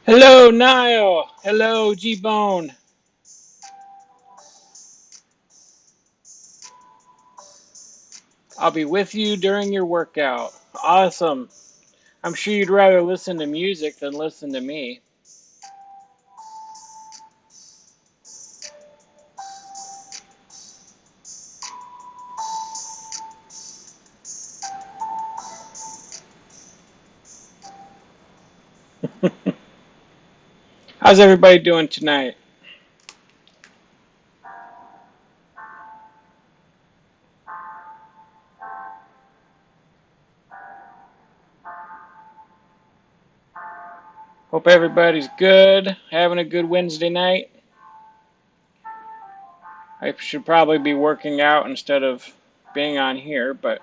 Hello, Niall. Hello, G-Bone. I'll be with you during your workout. Awesome. I'm sure you'd rather listen to music than listen to me. How's everybody doing tonight? Hope everybody's good. Having a good Wednesday night. I should probably be working out instead of being on here, but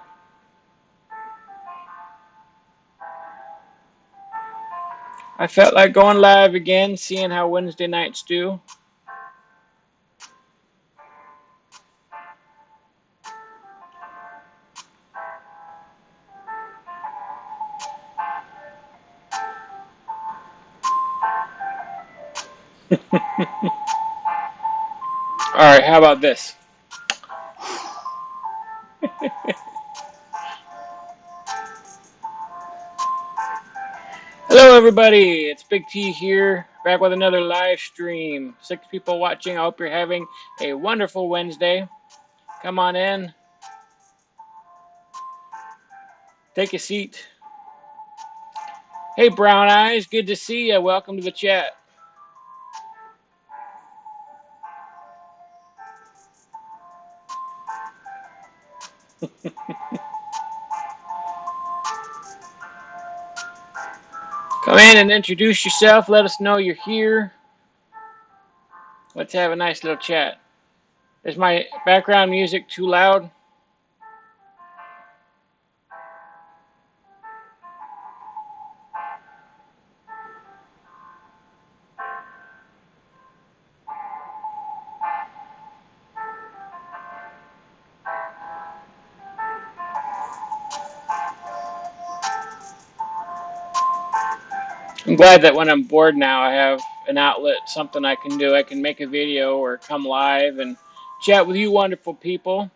I felt like going live again, seeing how Wednesday nights do. All right, how about this? Hello, everybody. It's Big T here, back with another live stream. 6 people watching. I hope you're having a wonderful Wednesday. Come on in, take a seat. Hey, Brown Eyes, good to see you. Welcome to the chat. Come in and introduce yourself. Let us know you're here. Let's have a nice little chat. Is my background music too loud? I'm glad that when I'm bored now, I have an outlet, something I can do. I can make a video or come live and chat with you wonderful people.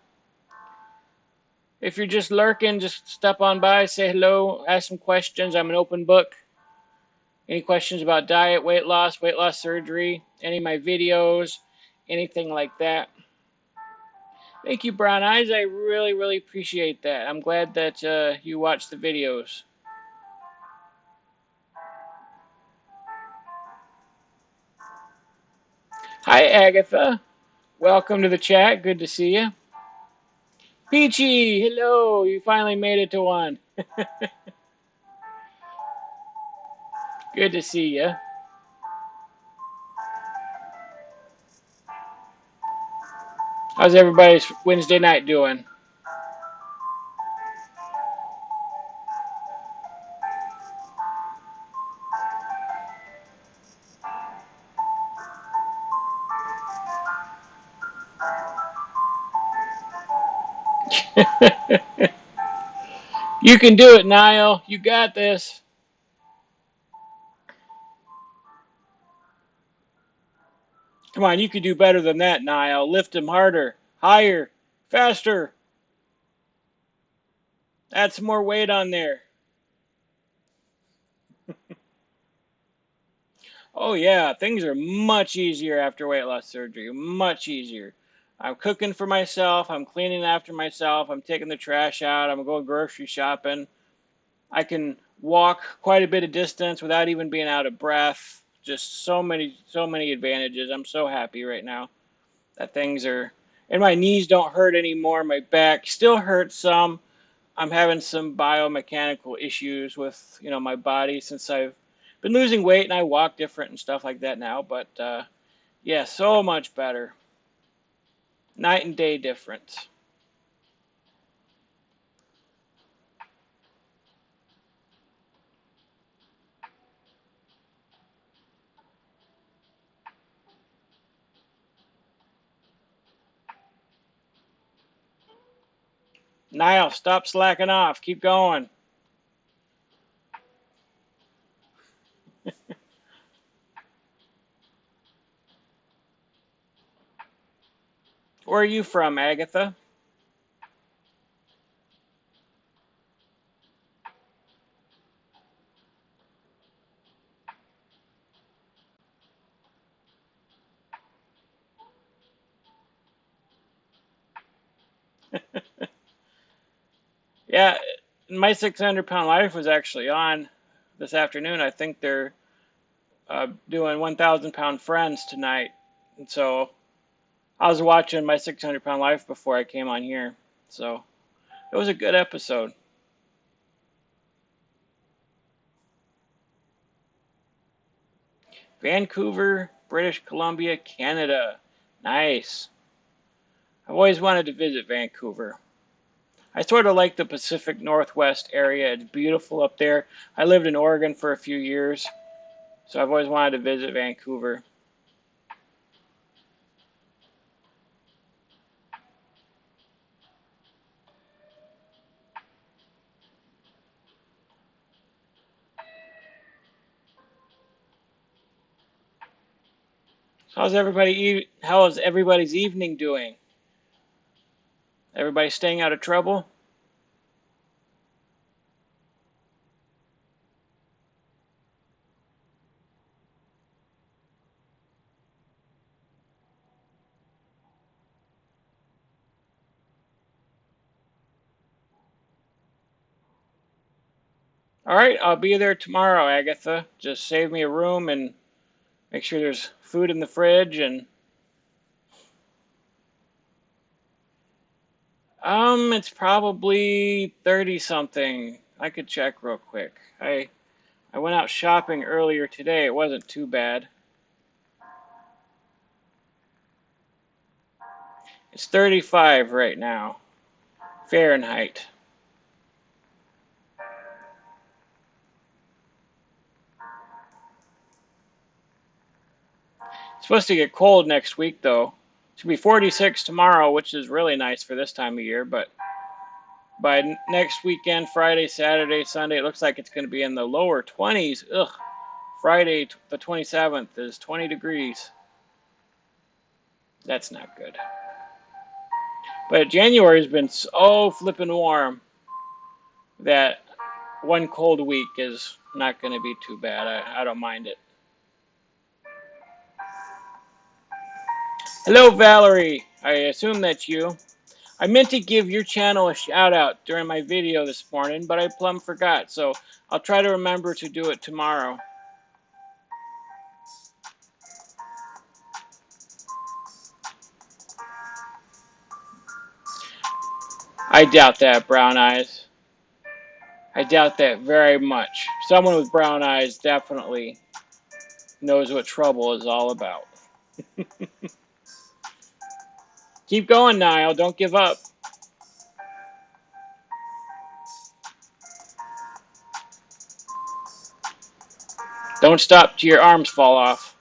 If you're just lurking, just step on by, say hello, ask some questions. I'm an open book. Any questions about diet, weight loss surgery, any of my videos, anything like that. Thank you, Brown Eyes. I really, really appreciate that. I'm glad that you watch the videos. Hi, Agatha. Welcome to the chat. Good to see you. Peachy, hello. You finally made it to one. Good to see you. How's everybody's Wednesday night doing? You can do it, Niall. You got this. Come on, you can do better than that, Niall. Lift him harder, higher, faster. Add some more weight on there. Oh, yeah, things are much easier after weight loss surgery. Much easier. I'm cooking for myself. I'm cleaning after myself. I'm taking the trash out. I'm going grocery shopping. I can walk quite a bit of distance without even being out of breath. Just so many advantages. I'm so happy right now that things are, and my knees don't hurt anymore. My back still hurts some. I'm having some biomechanical issues with, my body since I've been losing weight and I walk different and stuff like that now. But yeah, so much better. Night and day difference. Niall, stop slacking off. Keep going. Where are you from, Agatha? Yeah, my 600-pound life was actually on this afternoon. I think they're doing 1,000-pound friends tonight. And so I was watching my 600-pound life before I came on here. So it was a good episode. Vancouver, British Columbia, Canada. Nice. I've always wanted to visit Vancouver. I sort of like the Pacific Northwest area. It's beautiful up there. I lived in Oregon for a few years, so I've always wanted to visit Vancouver. How is everybody's evening doing? Everybody staying out of trouble? All right, I'll be there tomorrow, Agatha. Just save me a room and make sure there's food in the fridge and it's probably 30 something. I could check real quick. I went out shopping earlier today. It wasn't too bad. It's 35 right now, Fahrenheit. It's supposed to get cold next week, though. It should be 46 tomorrow, which is really nice for this time of year. But by next weekend, Friday, Saturday, Sunday, it looks like it's going to be in the lower 20s. Ugh. Friday, the 27th, is 20 degrees. That's not good. But January has been so flippin' warm that one cold week is not going to be too bad. I don't mind it. Hello, Valerie. I assume that's you. I meant to give your channel a shout out during my video this morning, but I plumb forgot, so I'll try to remember to do it tomorrow. I doubt that, Brown Eyes. I doubt that very much. Someone with brown eyes definitely knows what trouble is all about. Keep going, Niall. Don't give up. Don't stop till your arms fall off.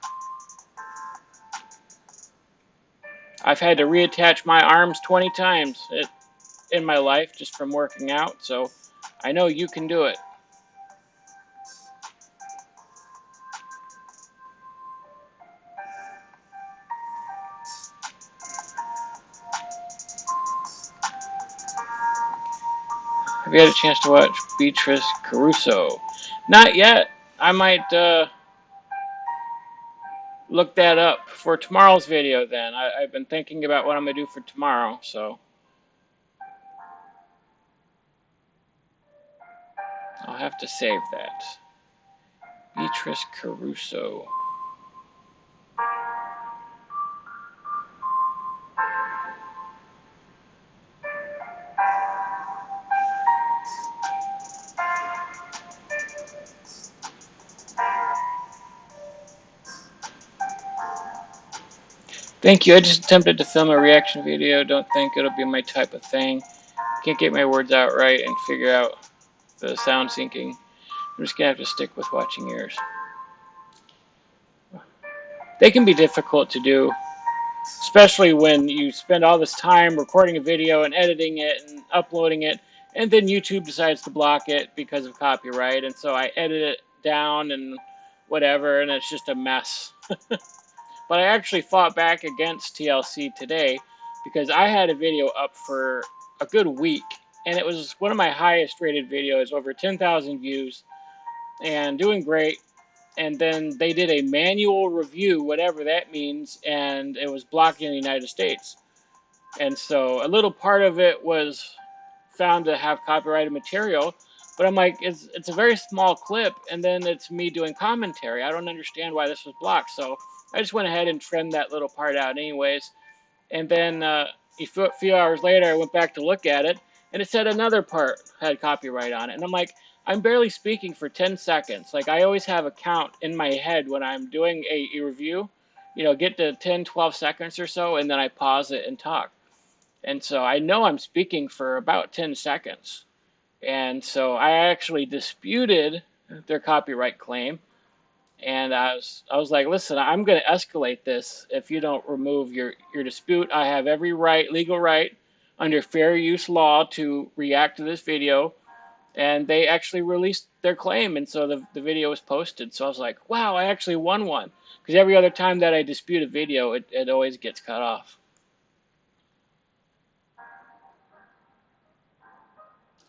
I've had to reattach my arms 20 times in my life just from working out, so I know you can do it. Have you had a chance to watch Beatrice Caruso? Not yet. I might look that up for tomorrow's video then. I've been thinking about what I'm going to do for tomorrow, so I'll have to save that. Beatrice Caruso. Thank you. I just attempted to film a reaction video. Don't think it'll be my type of thing. Can't get my words out right and figure out the sound syncing. I'm just going to have to stick with watching yours. They can be difficult to do, especially when you spend all this time recording a video and editing it and uploading it, and then YouTube decides to block it because of copyright, and so I edit it down and whatever, and it's just a mess. But I actually fought back against TLC today because I had a video up for a good week, and it was one of my highest rated videos, over 10,000 views, and doing great. And then they did a manual review, whatever that means, and it was blocked in the United States. And so a little part of it was found to have copyrighted material, but I'm like, it's a very small clip, and then it's me doing commentary. I don't understand why this was blocked. So I just went ahead and trimmed that little part out, anyways. And then a few hours later, I went back to look at it, and it said another part had copyright on it. And I'm like, I'm barely speaking for 10 seconds. Like, I always have a count in my head when I'm doing a review, get to 10, 12 seconds or so, and then I pause it and talk. And so I know I'm speaking for about 10 seconds. And so I actually disputed their copyright claim. And I was like, listen, I'm going to escalate this if you don't remove your dispute. I have every right, legal right, under fair use law to react to this video. And they actually released their claim. And so the video was posted. So I was like, wow, I actually won one. Because every other time that I dispute a video, it always gets cut off.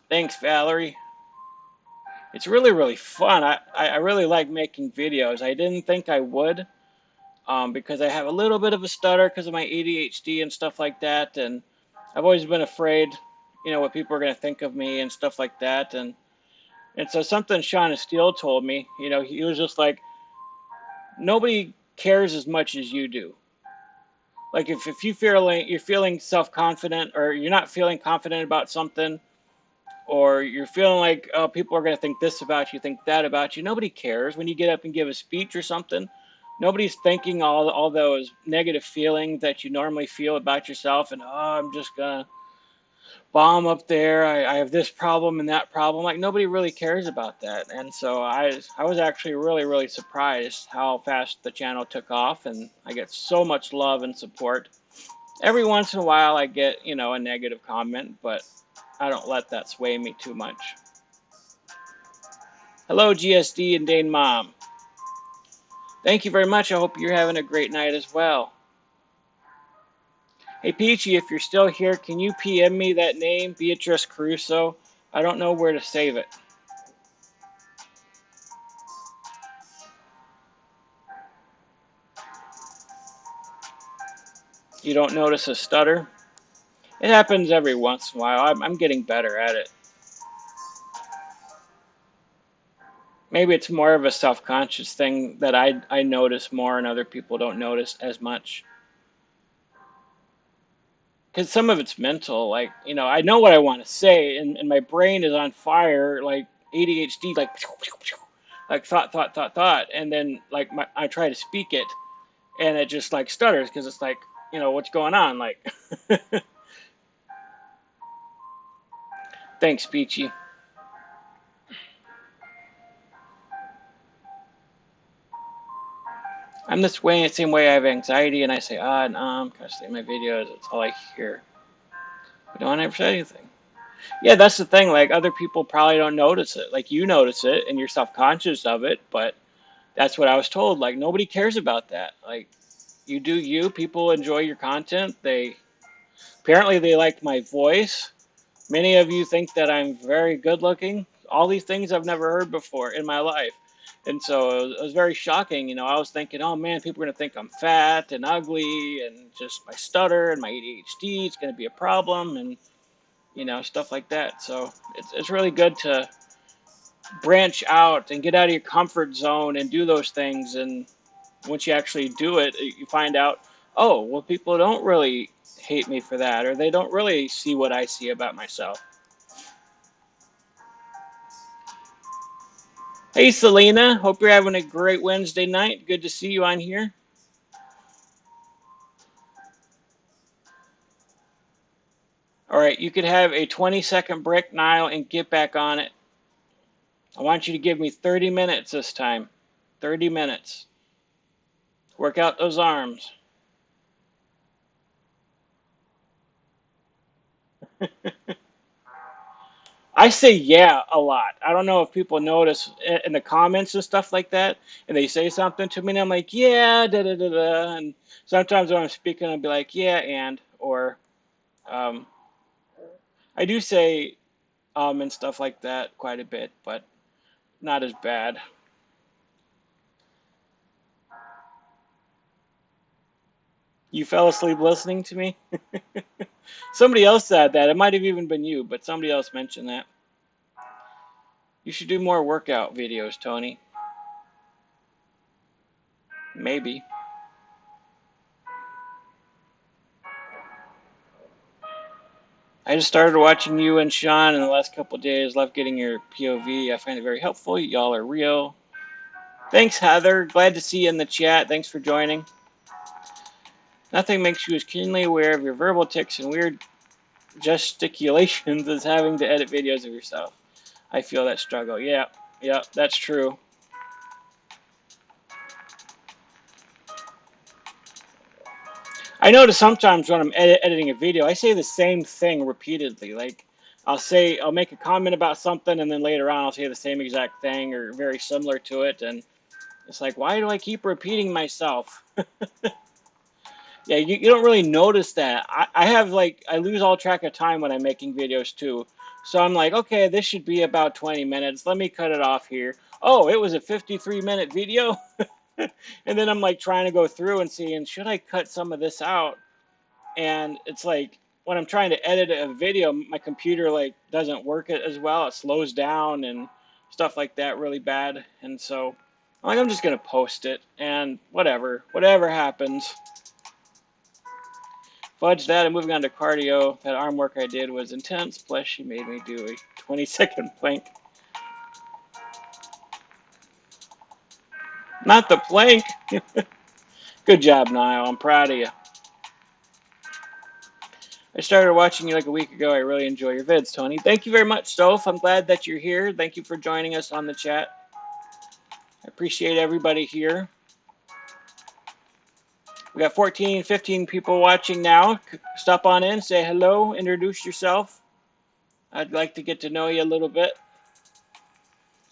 Thanks, Valerie. It's really, really fun. I really like making videos. I didn't think I would, because I have a little bit of a stutter because of my ADHD and stuff like that. And I've always been afraid, what people are going to think of me and stuff like that. And so something Shauna Steele told me, he was just like, nobody cares as much as you do. Like if you feel like you're feeling self-confident or you're not feeling confident about something, or you're feeling like, oh, people are going to think this about you, think that about you. Nobody cares when you get up and give a speech or something. Nobody's thinking all those negative feelings that you normally feel about yourself, and I'm just gonna bomb up there. I have this problem and that problem. Like, nobody really cares about that. And so I was actually really, really surprised how fast the channel took off, and I get so much love and support. Every once in a while I get, a negative comment, but I don't let that sway me too much. Hello, GSD and Dane Mom. Thank you very much. I hope you're having a great night as well. Hey, Peachy, if you're still here, can you PM me that name, Beatrice Caruso? I don't know where to save it. You don't notice a stutter? It happens every once in a while. I'm getting better at it. Maybe it's more of a self-conscious thing that I notice more and other people don't notice as much. Because some of it's mental. Like, I know what I want to say, and my brain is on fire, like ADHD, like thought. And then, like, I try to speak it, and it just, like, stutters because it's like, what's going on? Like, thanks, Peachy. I'm this way, same way I have anxiety, and I say, no, I'm constantly in my videos. That's all I hear. But no one ever said anything. Yeah, that's the thing. Like, other people probably don't notice it. Like, you notice it, and you're self-conscious of it, but that's what I was told. Like, nobody cares about that. Like, you do you. People enjoy your content. Apparently they like my voice. Many of you think that I'm very good looking. All these things I've never heard before in my life. And so it was very shocking. I was thinking, oh man, people are going to think I'm fat and ugly and just my stutter and my ADHD. It's going to be a problem and, stuff like that. So it's really good to branch out and get out of your comfort zone and do those things. And once you actually do it, you find out, oh, well, people don't really hate me for that, or they don't really see what I see about myself. Hey, Selena. Hope you're having a great Wednesday night. Good to see you on here. All right, you could have a 20-second break, Niall, and get back on it. I want you to give me 30 minutes this time. 30 minutes. Work out those arms. I say yeah a lot. I don't know if people notice in the comments and stuff like that, and they say something to me, and I'm like, yeah, da da da da. And sometimes when I'm speaking, I'll be like, yeah, or Um, I do say and stuff like that quite a bit, but not as bad. You fell asleep listening to me? Somebody else said that. It might have even been you, but somebody else mentioned that. You should do more workout videos, Tony. Maybe. I just started watching you and Sean in the last couple of days. Love getting your POV. I find it very helpful. Y'all are real. Thanks, Heather. Glad to see you in the chat. Thanks for joining. Nothing makes you as keenly aware of your verbal tics and weird gesticulations as having to edit videos of yourself. I feel that struggle. Yeah, that's true. I notice sometimes when I'm editing a video, I say the same thing repeatedly. Like, I'll make a comment about something, and then later on I'll say the same exact thing or very similar to it, and it's like, why do I keep repeating myself? Yeah, you don't really notice that. I have like, I lose all track of time when I'm making videos too. So I'm like, okay, this should be about 20 minutes. Let me cut it off here. Oh, it was a 53-minute video. And then I'm like trying to go through and see, and should I cut some of this out? And it's like when I'm trying to edit a video, my computer like doesn't work as well. It slows down and stuff like that really bad. And so I'm just gonna post it and whatever happens. Fudge that. And moving on to cardio. That arm work I did was intense. Plus, she made me do a 20-second plank. Not the plank. Good job, Niall. I'm proud of you. I started watching you like a week ago. I really enjoy your vids, Tony. Thank you very much, Soph. I'm glad that you're here. Thank you for joining us on the chat. I appreciate everybody here. We got 14, 15 people watching now. Stop on in, say hello, introduce yourself. I'd like to get to know you a little bit.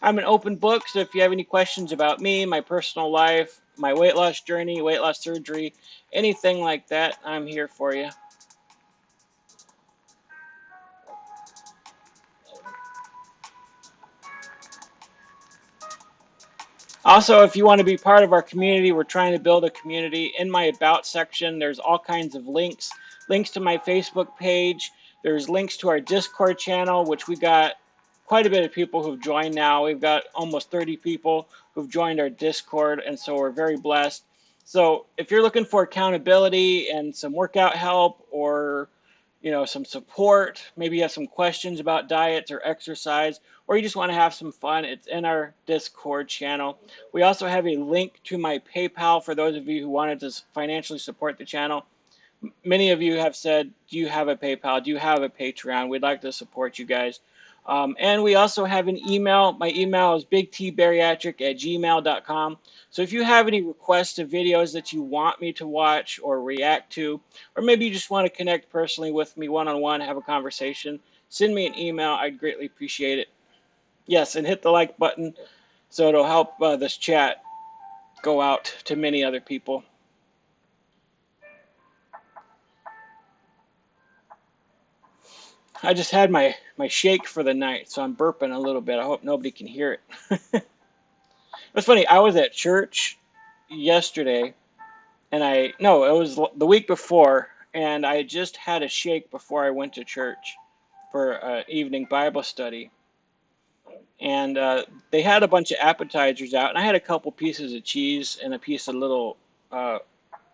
I'm an open book, so if you have any questions about me, my personal life, my weight loss journey, weight loss surgery, anything like that, I'm here for you. Also, if you want to be part of our community, we're trying to build a community. In my About section, there's all kinds of links to my Facebook page. There's links to our Discord channel, which we got quite a bit of people who've joined now. We've got almost 30 people who've joined our Discord, and so we're very blessed. So if you're looking for accountability and some workout help, or some support, maybe you have some questions about diets or exercise, or you just want to have some fun, it's in our Discord channel. We also have a link to my PayPal for those of you who wanted to financially support the channel. Many of you have said, do you have a PayPal? Do you have a Patreon? We'd like to support you guys. And we also have an email. My email is bigtbariatric@gmail.com. So if you have any requests of videos that you want me to watch or react to, or maybe you just want to connect personally with me one-on-one, have a conversation, send me an email. I'd greatly appreciate it. Yes, and hit the like button so it'll help this chat go out to many other people. I just had my shake for the night, so I'm burping a little bit. I hope nobody can hear it. It's funny, I was at church yesterday, and it was the week before, and I just had a shake before I went to church for evening Bible study. And they had a bunch of appetizers out, and I had a couple pieces of cheese and a piece of little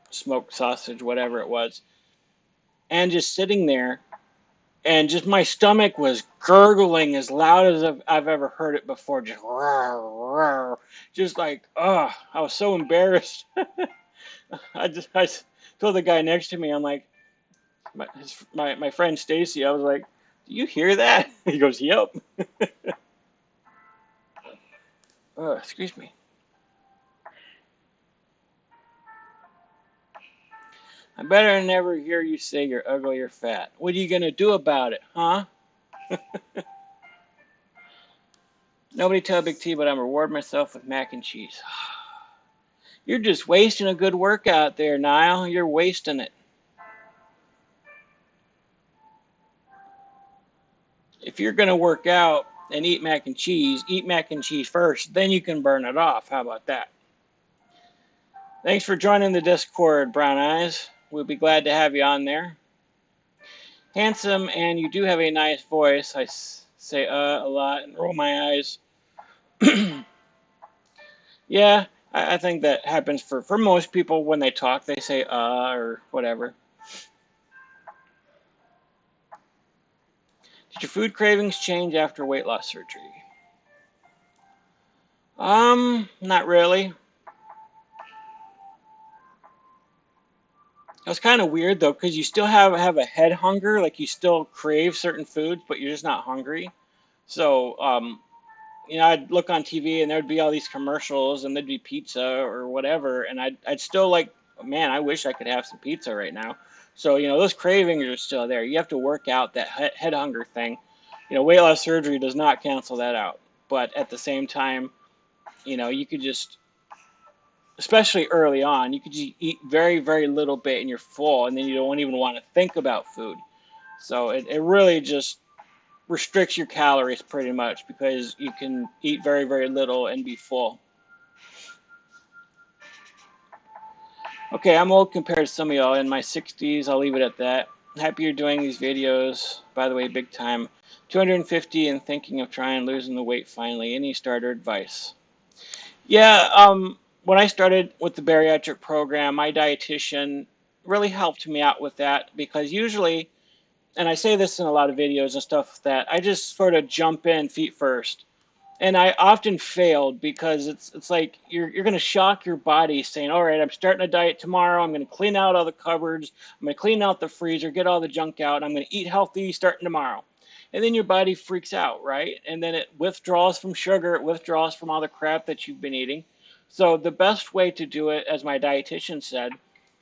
smoked sausage, whatever it was. And just sitting there, and just my stomach was gurgling as loud as I've ever heard it before. Just, rawr, rawr, just like, I was so embarrassed. I told the guy next to me, I'm like, my friend Stacy, I was like, do you hear that? He goes, yep. Excuse me. I better never hear you say you're ugly or fat. What are you going to do about it, huh? Nobody tell Big T, but I'm rewarding myself with mac and cheese. You're just wasting a good workout there, Niall. You're wasting it. if you're going to work out and eat mac and cheese, eat mac and cheese first, then you can burn it off. How about that? Thanks for joining the Discord, Brown Eyes. We'll be glad to have you on there. Handsome, and you do have a nice voice. I say a lot and roll my eyes. Yeah, I think that happens for most people when they talk. They say or whatever. Did your food cravings change after weight loss surgery? Not really. It was kind of weird though, because you still have a head hunger, like you still crave certain foods, but you're just not hungry. So, I'd look on TV and there'd be all these commercials and there'd be pizza or whatever, and I'd still like, man, I wish I could have some pizza right now. So, those cravings are still there. You have to work out that head hunger thing. Weight loss surgery does not cancel that out. But at the same time, you could just, especially early on, you could just eat very, very little bit and you're full, and then you don't even want to think about food. So it really just restricts your calories pretty much because you can eat very, very little and be full. Okay, I'm old compared to some of y'all in my 60s. I'll leave it at that. Happy you're doing these videos. By the way, big time. 250 and thinking of trying losing the weight finally. Any starter advice? Yeah, when I started with the bariatric program, my dietitian really helped me out with that because usually, and I say this in a lot of videos and stuff, that I just sort of jump in feet first. And I often failed because it's like you're going to shock your body saying, all right, I'm starting a diet tomorrow. I'm going to clean out all the cupboards. I'm going to clean out the freezer, get all the junk out. I'm going to eat healthy starting tomorrow. And then your body freaks out, right? And then it withdraws from sugar. It withdraws from all the crap that you've been eating. So the best way to do it, as my dietitian said,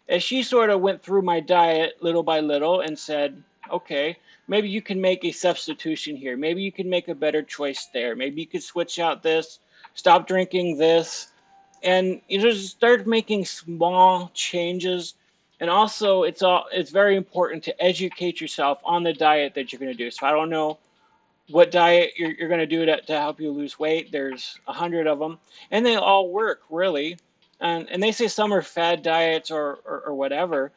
as she sort of went through my diet little by little and said, okay, maybe you can make a substitution here. Maybe you can make a better choice there. Maybe you could switch out this, stop drinking this, and you just start making small changes. And also, it's very important to educate yourself on the diet that you're going to do. So I don't know what diet you're going to do to help you lose weight. There's 100 of them, and they all work really. And they say some are fad diets or whatever,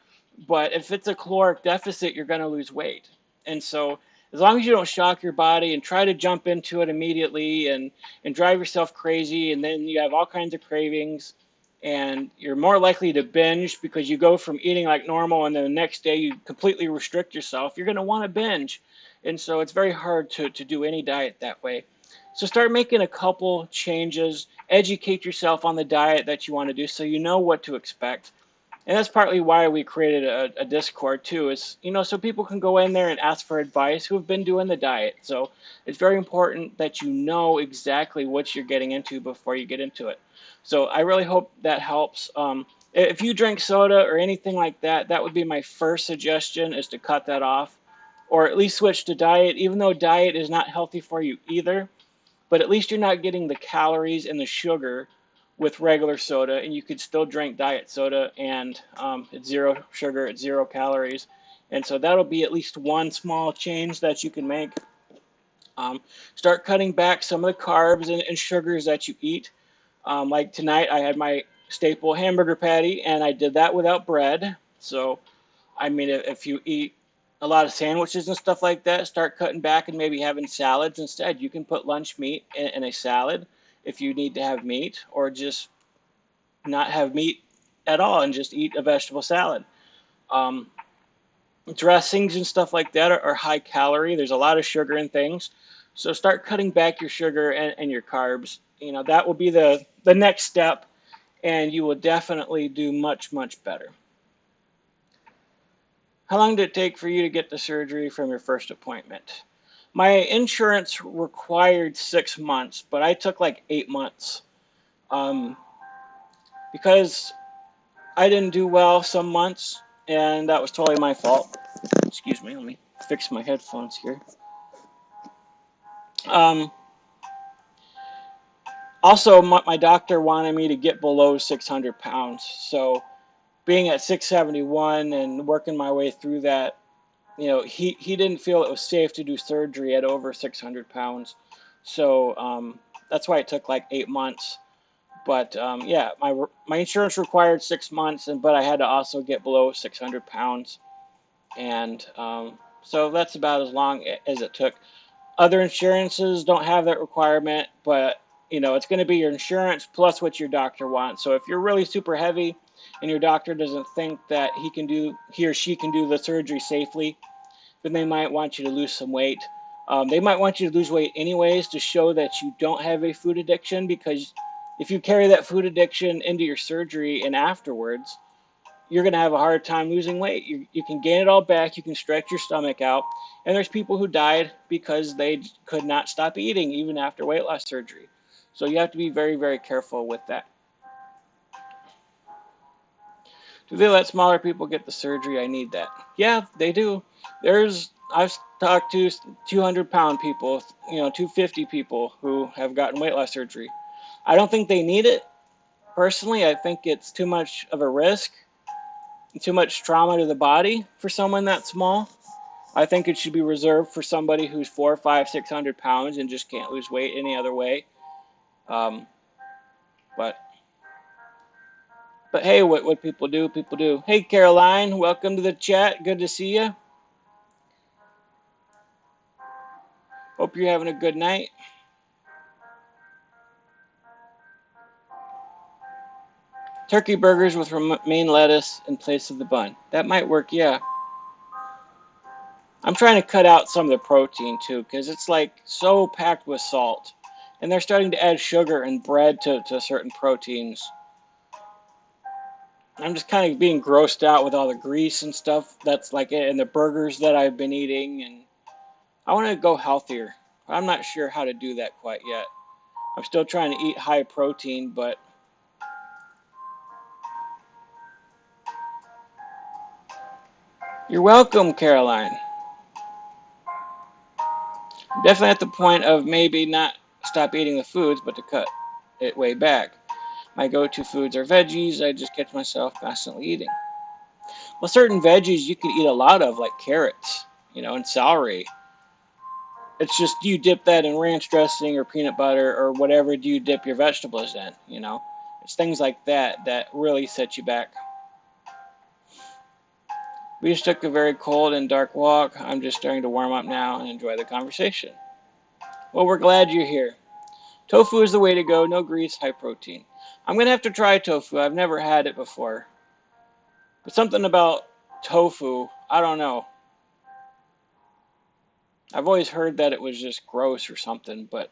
but if it's a caloric deficit, you're going to lose weight. And so as long as you don't shock your body and try to jump into it immediately and drive yourself crazy, and then you have all kinds of cravings, and you're more likely to binge because you go from eating like normal and then the next day you completely restrict yourself, you're going to want to binge. And so it's very hard to do any diet that way. So start making a couple changes, educate yourself on the diet that you want to do so you know what to expect. And that's partly why we created a Discord too, is, so people can go in there and ask for advice who have been doing the diet. So it's very important that you know exactly what you're getting into before you get into it. So I really hope that helps. If you drink soda or anything like that, that would be my first suggestion, is to cut that off, or at least switch to diet, even though diet is not healthy for you either. But at least you're not getting the calories and the sugar with regular soda, and you could still drink diet soda, and it's zero sugar, it's 0 calories. And so that'll be at least one small change that you can make. Start cutting back some of the carbs and sugars that you eat. Like tonight, I had my staple hamburger patty, and I did that without bread. So, I mean, if you eat a lot of sandwiches and stuff like that, start cutting back and maybe having salads instead. You can put lunch meat in a salad if you need to have meat, or just not have meat at all and just eat a vegetable salad. Um, Dressings and stuff like that are high calorie. There's a lot of sugar in things. So start cutting back your sugar and your carbs. That will be the next step, and you will definitely do much, much better. How long did it take for you to get the surgery from your first appointment? My insurance required 6 months, but I took like 8 months. Because I didn't do well some months, and that was totally my fault. Excuse me, let me fix my headphones here. Um, Also, my doctor wanted me to get below 600 pounds. So being at 671 and working my way through that, he didn't feel it was safe to do surgery at over 600 pounds. So that's why it took like 8 months. But yeah, my insurance required 6 months, but I had to also get below 600 pounds, and so that's about as long as it took. Other insurances don't have that requirement, but it's going to be your insurance plus what your doctor wants. So if you're really super heavy and your doctor doesn't think that he or she can do the surgery safely, then they might want you to lose some weight. They might want you to lose weight anyways to show that you don't have a food addiction, because if you carry that food addiction into your surgery and afterwards, you're going to have a hard time losing weight. You can gain it all back. You can stretch your stomach out. And there's people who died because they could not stop eating even after weight loss surgery. So you have to be very, very careful with that. Do they let smaller people get the surgery? I need that. Yeah, they do. I've talked to 200-pound people, 250 people who have gotten weight loss surgery. I don't think they need it. Personally, I think it's too much of a risk, too much trauma to the body for someone that small. I think it should be reserved for somebody who's 400, 500, 600 pounds and just can't lose weight any other way. Um, but hey, what people do, people do. Hey, Caroline, welcome to the chat. Good to see you. Hope you're having a good night. Turkey burgers with romaine lettuce in place of the bun. That might work, yeah. I'm trying to cut out some of the protein too, because it's like so packed with salt. And they're starting to add sugar and bread to certain proteins. I'm just kind of being grossed out with all the grease and stuff that's like in the burgers that I've been eating, and I want to go healthier. I'm not sure how to do that quite yet. I'm still trying to eat high protein, but you're welcome, Caroline. I'm definitely at the point of maybe not stop eating the foods, but to cut it way back. My go-to foods are veggies. I just catch myself constantly eating. Well, certain veggies you can eat a lot of, like carrots, and celery. It's just, do you dip that in ranch dressing or peanut butter or whatever do you dip your vegetables in? It's things like that that really set you back. We just took a very cold and dark walk. I'm just starting to warm up now and enjoy the conversation. Well, we're glad you're here. Tofu is the way to go. No grease, high protein. I'm going to have to try tofu. I've never had it before. But something about tofu, I don't know. I've always heard that it was just gross or something, but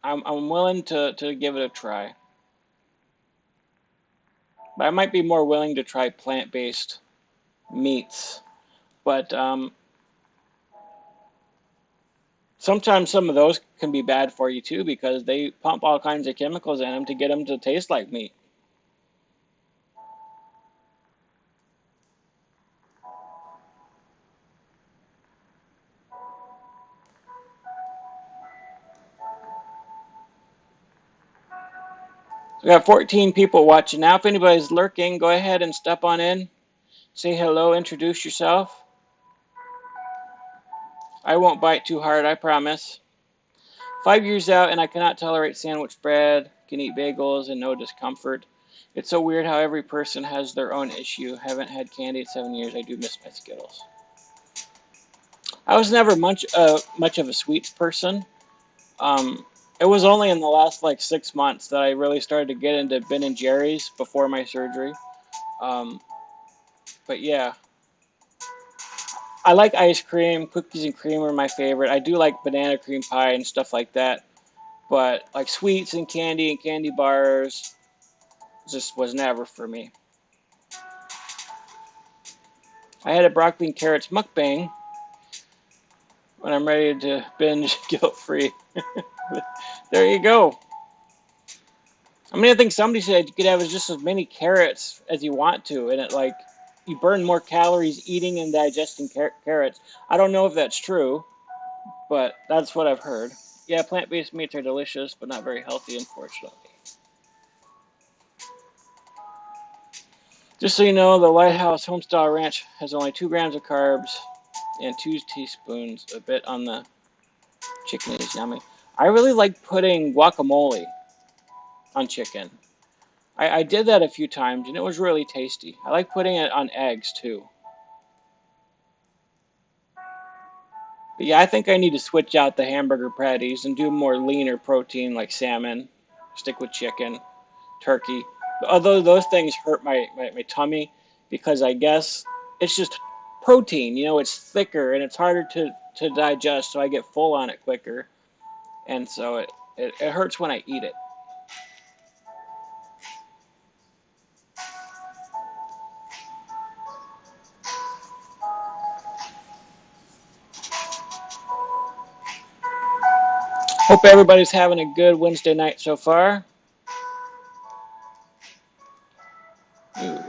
I'm willing to give it a try. But I might be more willing to try plant-based meats. But sometimes some of those can be bad for you too, because they pump all kinds of chemicals in them to get them to taste like meat. So we got 14 people watching now. If anybody's lurking, go ahead and step on in. Say hello, introduce yourself. I won't bite too hard, I promise. 5 years out and I cannot tolerate sandwich bread, can eat bagels and no discomfort. It's so weird how every person has their own issue. Haven't had candy in 7 years. I do miss my Skittles. I was never much of a sweets person. It was only in the last like 6 months that I really started to get into Ben and Jerry's before my surgery. Um, but yeah, I like ice cream. Cookies and cream are my favorite. I do like banana cream pie and stuff like that. But like sweets and candy bars just was never for me. I had a broccoli and carrots mukbang when I'm ready to binge guilt-free. There you go. I think somebody said you could have just as many carrots as you want to, and you burn more calories eating and digesting carrots. I don't know if that's true, but that's what I've heard. Yeah, plant-based meats are delicious, but not very healthy, unfortunately. Just so you know, the Lighthouse Homestyle Ranch has only 2 grams of carbs and 2 teaspoons. A bit on the chicken is yummy. I really like putting guacamole on chicken. I did that a few times and it was really tasty. I like putting it on eggs too. But yeah, I think I need to switch out the hamburger patties and do more leaner protein like salmon. Stick with chicken, turkey. Although those things hurt my tummy because I guess it's just protein. You know, it's thicker and it's harder to digest, so I get full on it quicker. And so it hurts when I eat it. Hope everybody's having a good Wednesday night so far. Ooh.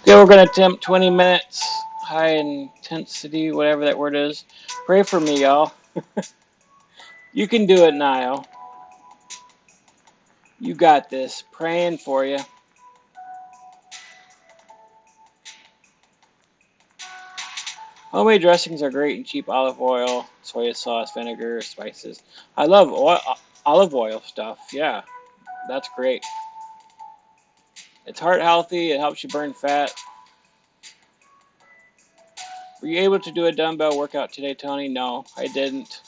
Okay, we're going to attempt 20 minutes, high intensity, whatever that word is. Pray for me, y'all. You can do it, Niall. You got this. Praying for you. Homemade dressings are great in cheap olive oil, soy sauce, vinegar, spices. I love olive oil stuff. Yeah, that's great. It's heart healthy. It helps you burn fat. Were you able to do a dumbbell workout today, Tony? No, I didn't.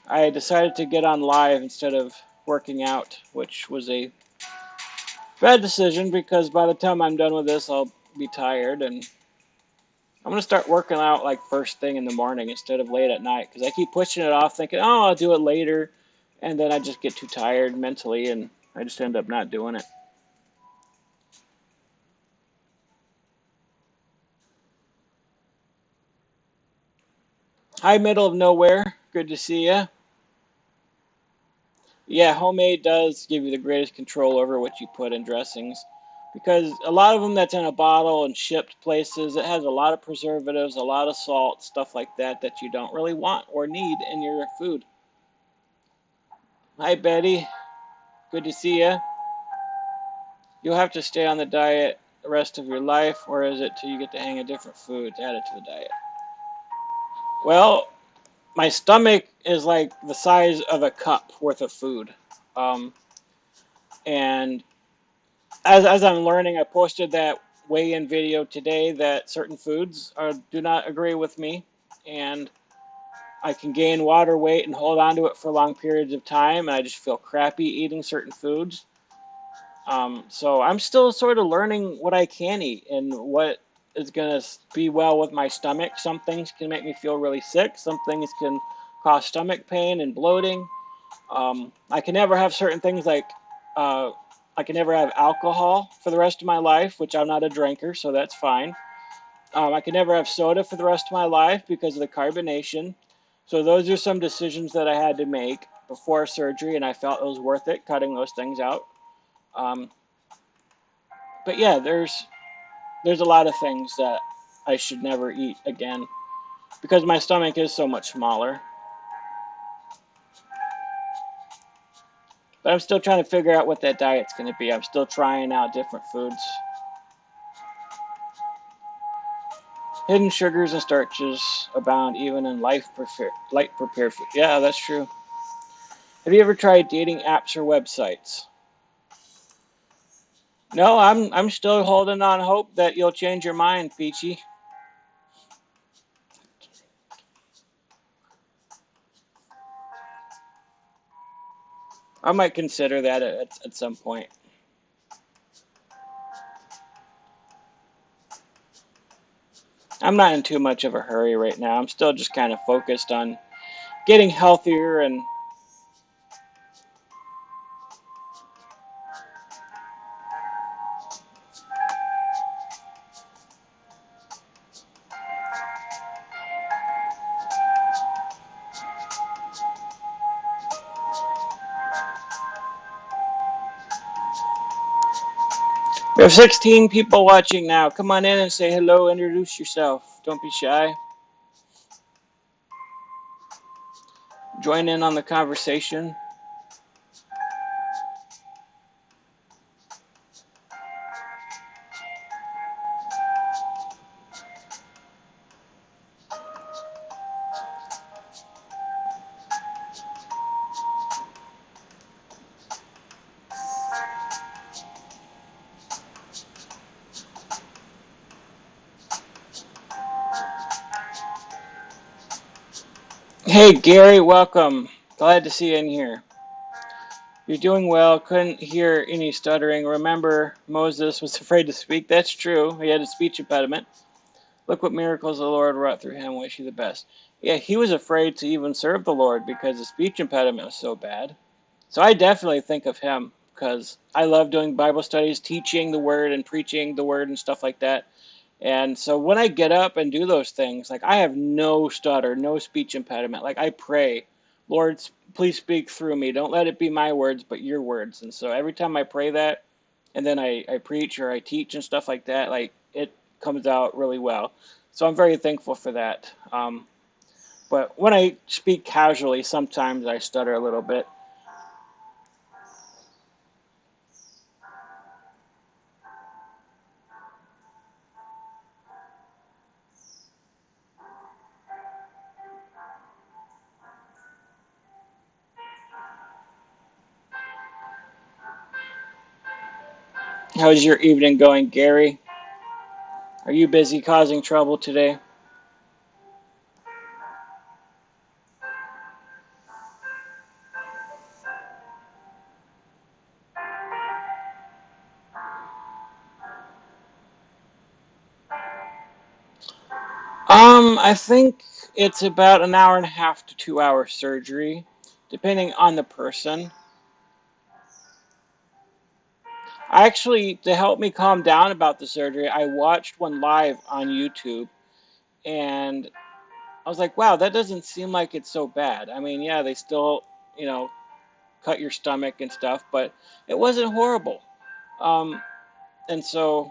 I decided to get on live instead of working out, which was a bad decision because by the time I'm done with this, I'll be tired and I'm gonna start working out like first thing in the morning instead of late at night because I keep pushing it off, thinking, "Oh, I'll do it later," and then I just get too tired mentally and I just end up not doing it. Hi, middle of nowhere. Good to see you. Yeah, homemade does give you the greatest control over what you put in dressings because a lot of them that's in a bottle and shipped places, it has a lot of preservatives, a lot of salt, stuff like that that you don't really want or need in your food. Hi, Betty. Good to see you. You'll have to stay on the diet the rest of your life, or is it till you get the hang of different foods added to the diet? Well, my stomach is like the size of a cup worth of food. Um, and as I'm learning, I posted that weigh-in video today that certain foods do not agree with me, and I can gain water weight and hold on to it for long periods of time, and I just feel crappy eating certain foods. So I'm still sort of learning what I can eat and what is going to be well with my stomach. Some things can make me feel really sick. Some things can cause stomach pain and bloating. I can never have certain things like uh, I can never have alcohol for the rest of my life, which I'm not a drinker, so that's fine. I can never have soda for the rest of my life because of the carbonation. So those are some decisions that I had to make before surgery, and I felt it was worth it cutting those things out. Um, but yeah, there's a lot of things that I should never eat again because my stomach is so much smaller. But I'm still trying to figure out what that diet's going to be. I'm still trying out different foods. Hidden sugars and starches abound even in light prepared food. Yeah, that's true. Have you ever tried dating apps or websites? No, I'm still holding on hope that you'll change your mind, Peachy. I might consider that at some point. I'm not in too much of a hurry right now. I'm still just kind of focused on getting healthier and We have 16 people watching now. Come on in and say hello, introduce yourself. Don't be shy. Join in on the conversation. Hey, Gary, welcome. Glad to see you in here. You're doing well. Couldn't hear any stuttering. Remember, Moses was afraid to speak. That's true. He had a speech impediment. Look what miracles the Lord wrought through him. Wish you the best. Yeah, he was afraid to even serve the Lord because the speech impediment was so bad. So I definitely think of him because I love doing Bible studies, teaching the word and preaching the word and stuff like that. And so when I get up and do those things, like I have no stutter, no speech impediment. Like I pray, Lord, please speak through me. Don't let it be my words, but your words. And so every time I pray that, and then I preach or I teach and stuff like that, like it comes out really well. So I'm very thankful for that. But when I speak casually, sometimes I stutter a little bit. How's your evening going, Gary? Are you busy causing trouble today? I think it's about an hour and a half to 2 hour surgery, depending on the person. I actually, to help me calm down about the surgery, I watched one live on YouTube, and I was like, wow, that doesn't seem like it's so bad. I mean, yeah, they still, you know, cut your stomach and stuff, but it wasn't horrible. Um, and so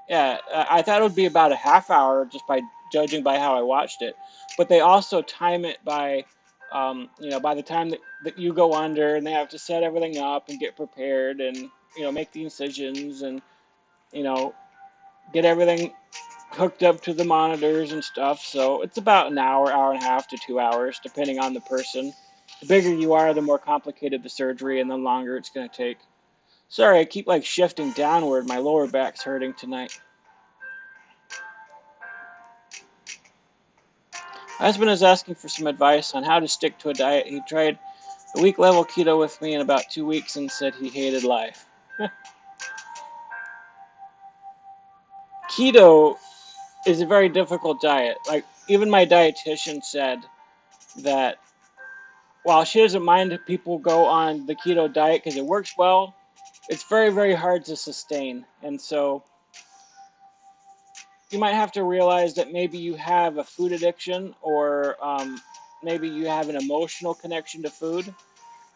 yeah, I thought it would be about a half hour just by judging by how I watched it. But they also time it by, by the time that you go under, and they have to set everything up and get prepared and, make the incisions and, you know, get everything hooked up to the monitors and stuff. So it's about an hour, hour and a half to 2 hours, depending on the person. The bigger you are, the more complicated the surgery and the longer it's going to take. Sorry, I keep like shifting downward. My lower back's hurting tonight. My husband is asking for some advice on how to stick to a diet. He tried a week level keto with me in about 2 weeks and said he hated life. Keto is a very difficult diet. Like, even my dietitian said that while she doesn't mind if people go on the keto diet because it works well, it's very, very hard to sustain. And so you might have to realize that maybe you have a food addiction or maybe you have an emotional connection to food.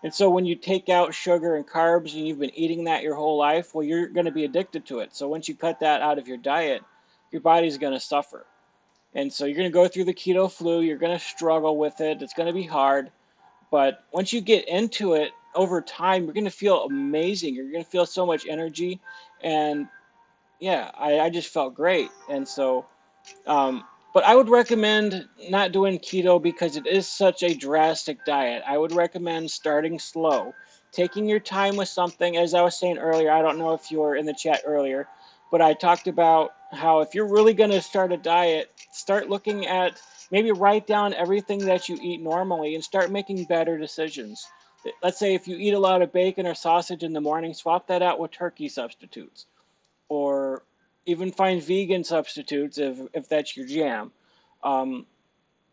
And so when you take out sugar and carbs and you've been eating that your whole life, well, you're going to be addicted to it. So once you cut that out of your diet, your body's going to suffer. And so you're going to go through the keto flu. You're going to struggle with it. It's going to be hard. But once you get into it over time, you're going to feel amazing. You're going to feel so much energy. And yeah, I just felt great. And so um, but I would recommend not doing keto because it is such a drastic diet. I would recommend starting slow, taking your time with something. As I was saying earlier, I don't know if you were in the chat earlier, but I talked about how if you're really going to start a diet, start looking at, maybe write down everything that you eat normally and start making better decisions. Let's say if you eat a lot of bacon or sausage in the morning, swap that out with turkey substitutes, or even find vegan substitutes if that's your jam. Um,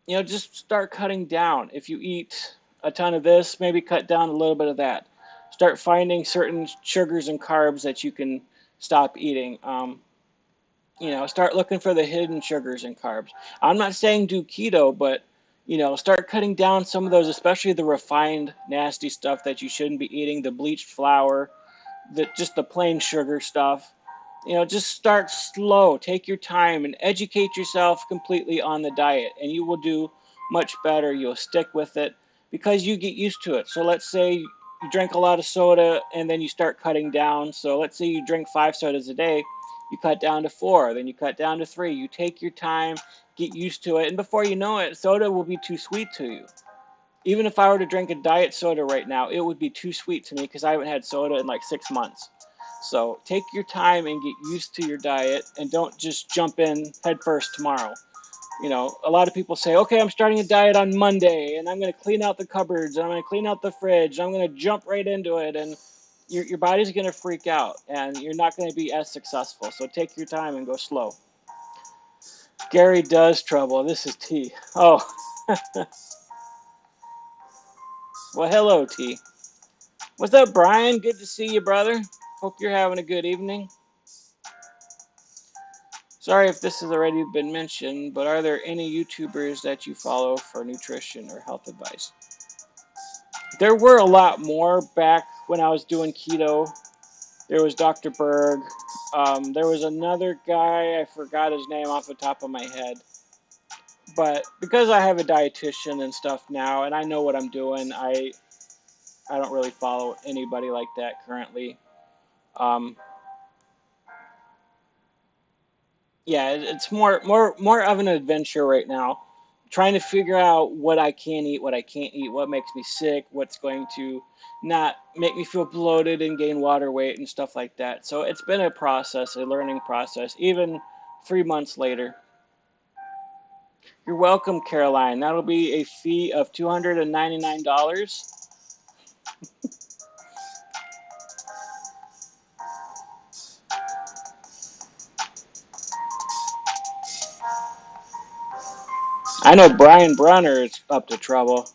just start cutting down. If you eat a ton of this, maybe cut down a little bit of that. Start finding certain sugars and carbs that you can stop eating. Start looking for the hidden sugars and carbs. I'm not saying do keto, but start cutting down some of those, especially the refined, nasty stuff that you shouldn't be eating, the bleached flour, just the plain sugar stuff. Just start slow. Take your time and educate yourself completely on the diet, and you will do much better. You'll stick with it because you get used to it. So let's say you drink a lot of soda and then you start cutting down. So let's say you drink 5 sodas a day, you cut down to 4, then you cut down to 3. You take your time, get used to it, and before you know it, soda will be too sweet to you. Even if I were to drink a diet soda right now, it would be too sweet to me because I haven't had soda in like 6 months. So take your time and get used to your diet and don't just jump in head first tomorrow. A lot of people say, okay, I'm starting a diet on Monday and I'm going to clean out the cupboards and I'm going to clean out the fridge. I'm going to jump right into it. And your body's going to freak out and you're not going to be as successful. So take your time and go slow. Gary does trouble. This is T. Oh, well, hello, T. What's up, Brian? Good to see you, brother. Hope you're having a good evening. Sorry if this has already been mentioned, but are there any YouTubers that you follow for nutrition or health advice? There were a lot more back when I was doing keto. There was Dr. Berg. There was another guy, I forgot his name off the top of my head. But because I have a dietitian and stuff now, and I know what I'm doing, I don't really follow anybody like that currently. Yeah, it's more of an adventure right now. Trying to figure out what I can eat, what I can't eat, what makes me sick, what's going to not make me feel bloated and gain water weight and stuff like that. So it's been a process, a learning process, even 3 months later. You're welcome, Caroline. That'll be a fee of $299. I know Brian Brunner is up to trouble.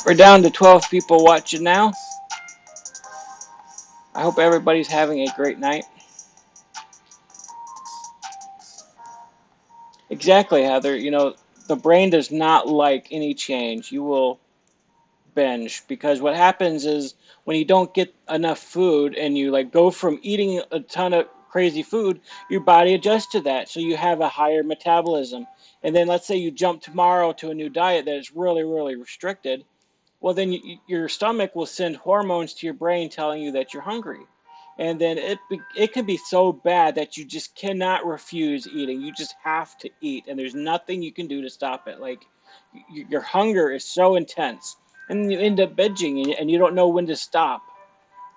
We're down to 12 people watching now. I hope everybody's having a great night. Exactly, Heather. The brain does not like any change. You will binge because what happens is when you don't get enough food and you like go from eating a ton of crazy food, your body adjusts to that. So you have a higher metabolism. And then let's say you jump tomorrow to a new diet that is really, really restricted. Well, then your stomach will send hormones to your brain telling you that you're hungry. And then it can be so bad that you just cannot refuse eating. You just have to eat, and there's nothing you can do to stop it. Like your hunger is so intense, and you end up binging, and you don't know when to stop.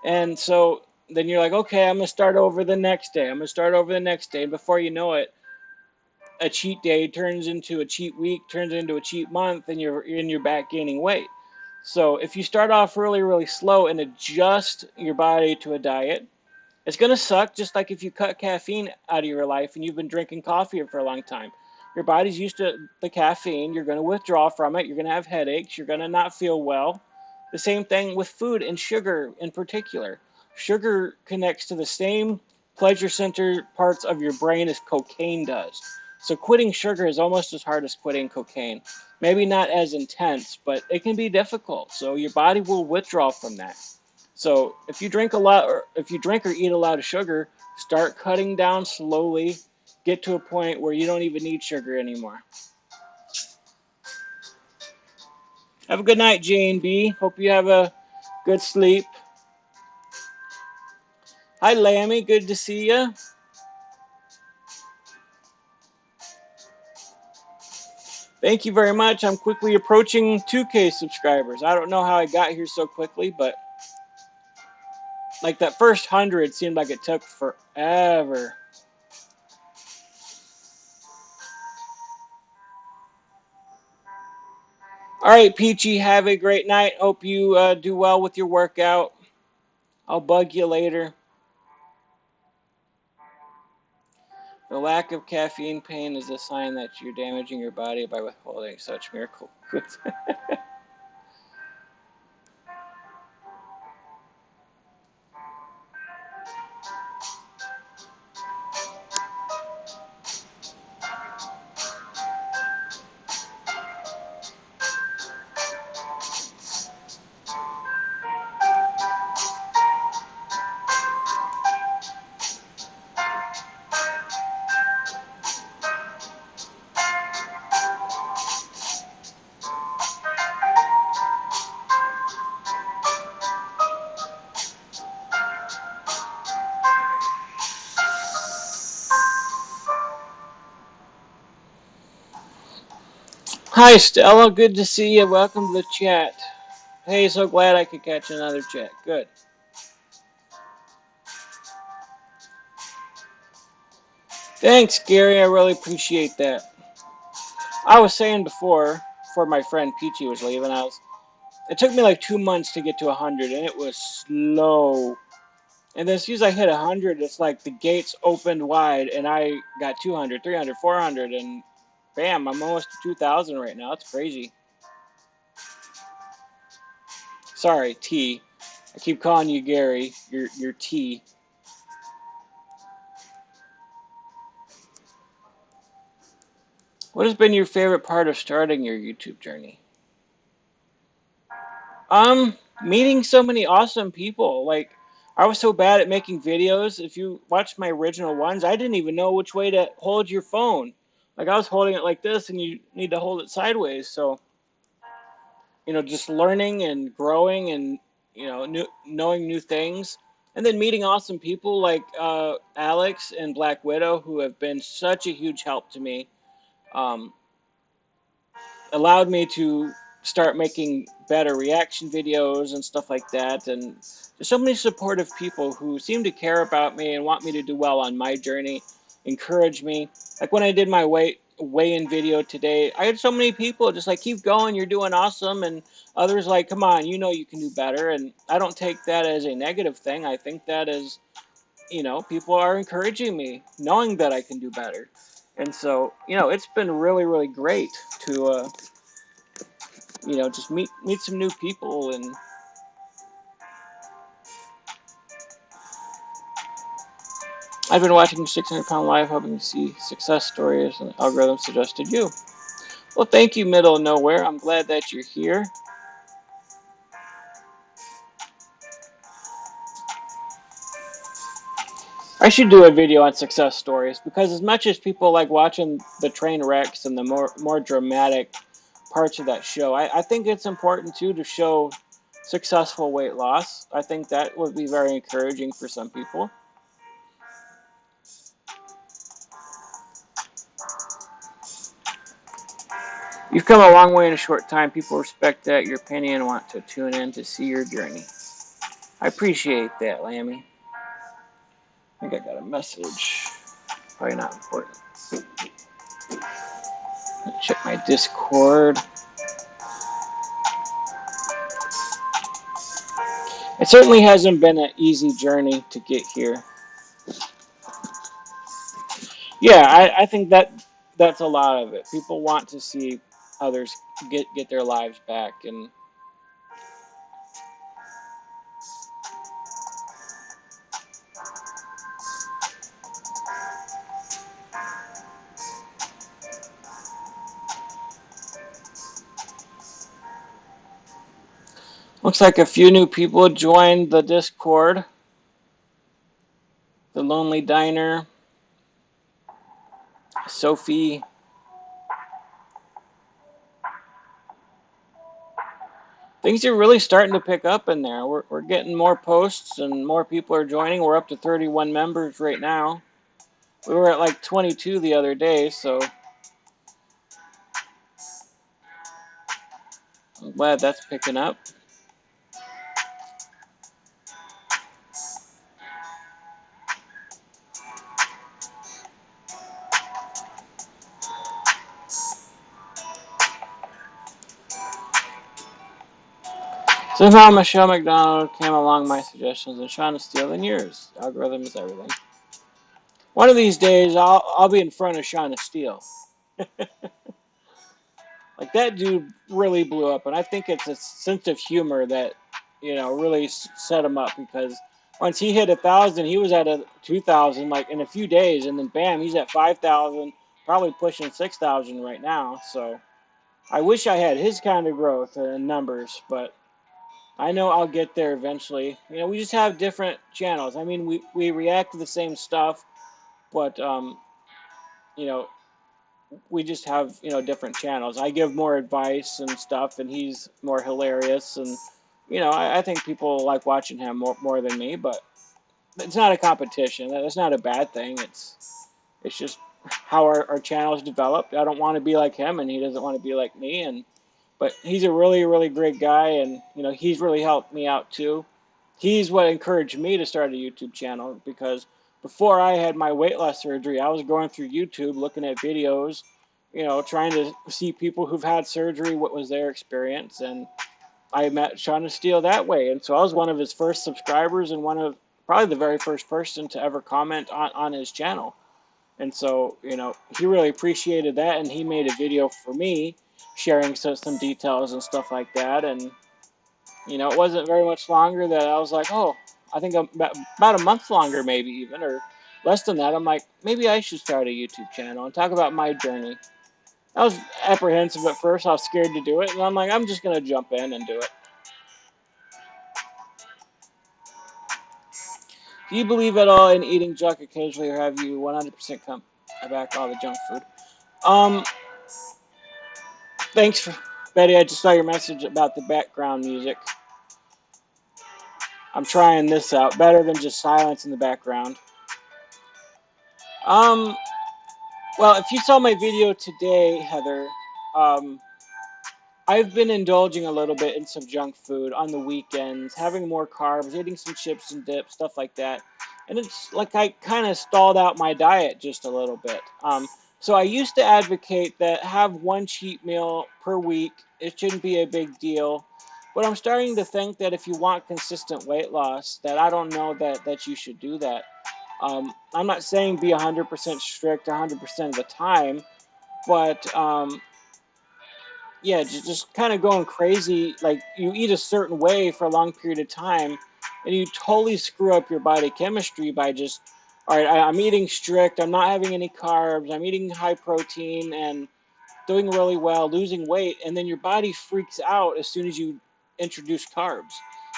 And so then you're like, okay, I'm gonna start over the next day. I'm gonna start over the next day. And before you know it, a cheat day turns into a cheat week, turns into a cheat month, and you're back gaining weight. So if you start off really, really slow and adjust your body to a diet, it's going to suck just like if you cut caffeine out of your life and you've been drinking coffee for a long time. Your body's used to the caffeine. You're going to withdraw from it. You're going to have headaches. You're going to not feel well. The same thing with food and sugar in particular. Sugar connects to the same pleasure center parts of your brain as cocaine does. So quitting sugar is almost as hard as quitting cocaine. Maybe not as intense, but it can be difficult. So your body will withdraw from that. So if you drink a lot, or if you drink or eat a lot of sugar, start cutting down slowly. Get to a point where you don't even need sugar anymore. Have a good night, Jane B. Hope you have a good sleep. Hi, Lammy. Good to see you. Thank you very much. I'm quickly approaching 2K subscribers. I don't know how I got here so quickly, but like that first 100 seemed like it took forever. All right, Peachy, have a great night. Hope you do well with your workout. I'll bug you later. The lack of caffeine pain is a sign that you're damaging your body by withholding such miracle goods. Hi, Stella. Good to see you. Welcome to the chat. Hey, so glad I could catch another chat. Good. Thanks, Gary. I really appreciate that. I was saying before my friend Peachy was leaving, it took me like 2 months to get to 100, and it was slow. And then as soon as I hit 100, it's like the gates opened wide, and I got 200, 300, 400, and bam, I'm almost to 2,000 right now. It's crazy. Sorry, T. I keep calling you Gary. You're T. What has been your favorite part of starting your YouTube journey? Meeting so many awesome people. Like, I was so bad at making videos. If you watch my original ones, I didn't even know which way to hold your phone. Like, I was holding it like this, and you need to hold it sideways. So, just learning and growing and, knowing new things. And then meeting awesome people like Alex and Black Widow, who have been such a huge help to me. Um, Allowed me to start making better reaction videos and stuff like that. And there's so many supportive people who seem to care about me and want me to do well on my journey, encourage me. Like when I did my weigh-in video today, I had so many people just like, keep going, you're doing awesome. And others like, come on, you can do better. And I don't take that as a negative thing. I think that as, people are encouraging me, knowing that I can do better. And so, it's been really, really great to just meet some new people. And I've been watching 600 Pound Live, hoping to see success stories, and the algorithm suggested you. Well, thank you, Middle of Nowhere. I'm glad that you're here. I should do a video on success stories because as much as people like watching the train wrecks and the more dramatic parts of that show, I think it's important too to show successful weight loss. I think that would be very encouraging for some people. You've come a long way in a short time. People respect that, your opinion, and want to tune in to see your journey. I appreciate that, Lammy. I think I got a message. Probably not important. Check my Discord. It certainly hasn't been an easy journey to get here. Yeah, I think that's a lot of it. People want to see others get their lives back, and looks like a few new people joined the Discord. The Lonely Diner, Sophie. Things are really starting to pick up in there. We're getting more posts and more people are joining. We're up to 31 members right now. We were at like 22 the other day, so I'm glad that's picking up. Somehow Michelle McDonald came along my suggestions and Shauna Steele than yours. Algorithm is everything. One of these days, I'll be in front of Shauna Steele. Like that dude really blew up, and I think it's a sense of humor that really set him up because once he hit 1,000, he was at a 2,000 like in a few days, and then bam, he's at 5,000, probably pushing 6,000 right now. So I wish I had his kind of growth and numbers, but I know I'll get there eventually. We just have different channels. I mean, we react to the same stuff, but you know, we just have different channels. I give more advice and stuff, and he's more hilarious, and I think people like watching him more than me. But it's not a competition. That's not a bad thing. It's just how our channels developed. I don't want to be like him, and he doesn't want to be like me. And but he's a really, really great guy, and he's really helped me out too. He's what encouraged me to start a YouTube channel because before I had my weight loss surgery, I was going through YouTube looking at videos, trying to see people who've had surgery, what was their experience, and I met Shauna Steele that way. And so I was one of his first subscribers and one of probably the very first person to ever comment on his channel. And so, he really appreciated that, and he made a video for me sharing some details and stuff like that. And, it wasn't very much longer that I was like, oh, I think about a month longer, maybe even, or less than that. I'm like, maybe I should start a YouTube channel and talk about my journey. I was apprehensive at first. I was scared to do it. And I'm like, I'm just going to jump in and do it. Do you believe at all in eating junk occasionally, or have you 100% come back all the junk food? Um, Thanks for Betty. I just saw your message about the background music. I'm trying this out. Better than just silence in the background. Um, well, if you saw my video today, Heather, um, I've been indulging a little bit in some junk food on the weekends, having more carbs, eating some chips and dip, stuff like that. And it's like I kind of stalled out my diet just a little bit. So I used to advocate that have one cheat meal per week. It shouldn't be a big deal. But I'm starting to think that if you want consistent weight loss, that I don't know that you should do that. I'm not saying be 100% strict 100% of the time, but yeah, just kind of going crazy. Like you eat a certain way for a long period of time, and you totally screw up your body chemistry by just, all right, I'm eating strict. I'm not having any carbs. I'm eating high protein and doing really well, losing weight, and then your body freaks out as soon as you introduce carbs,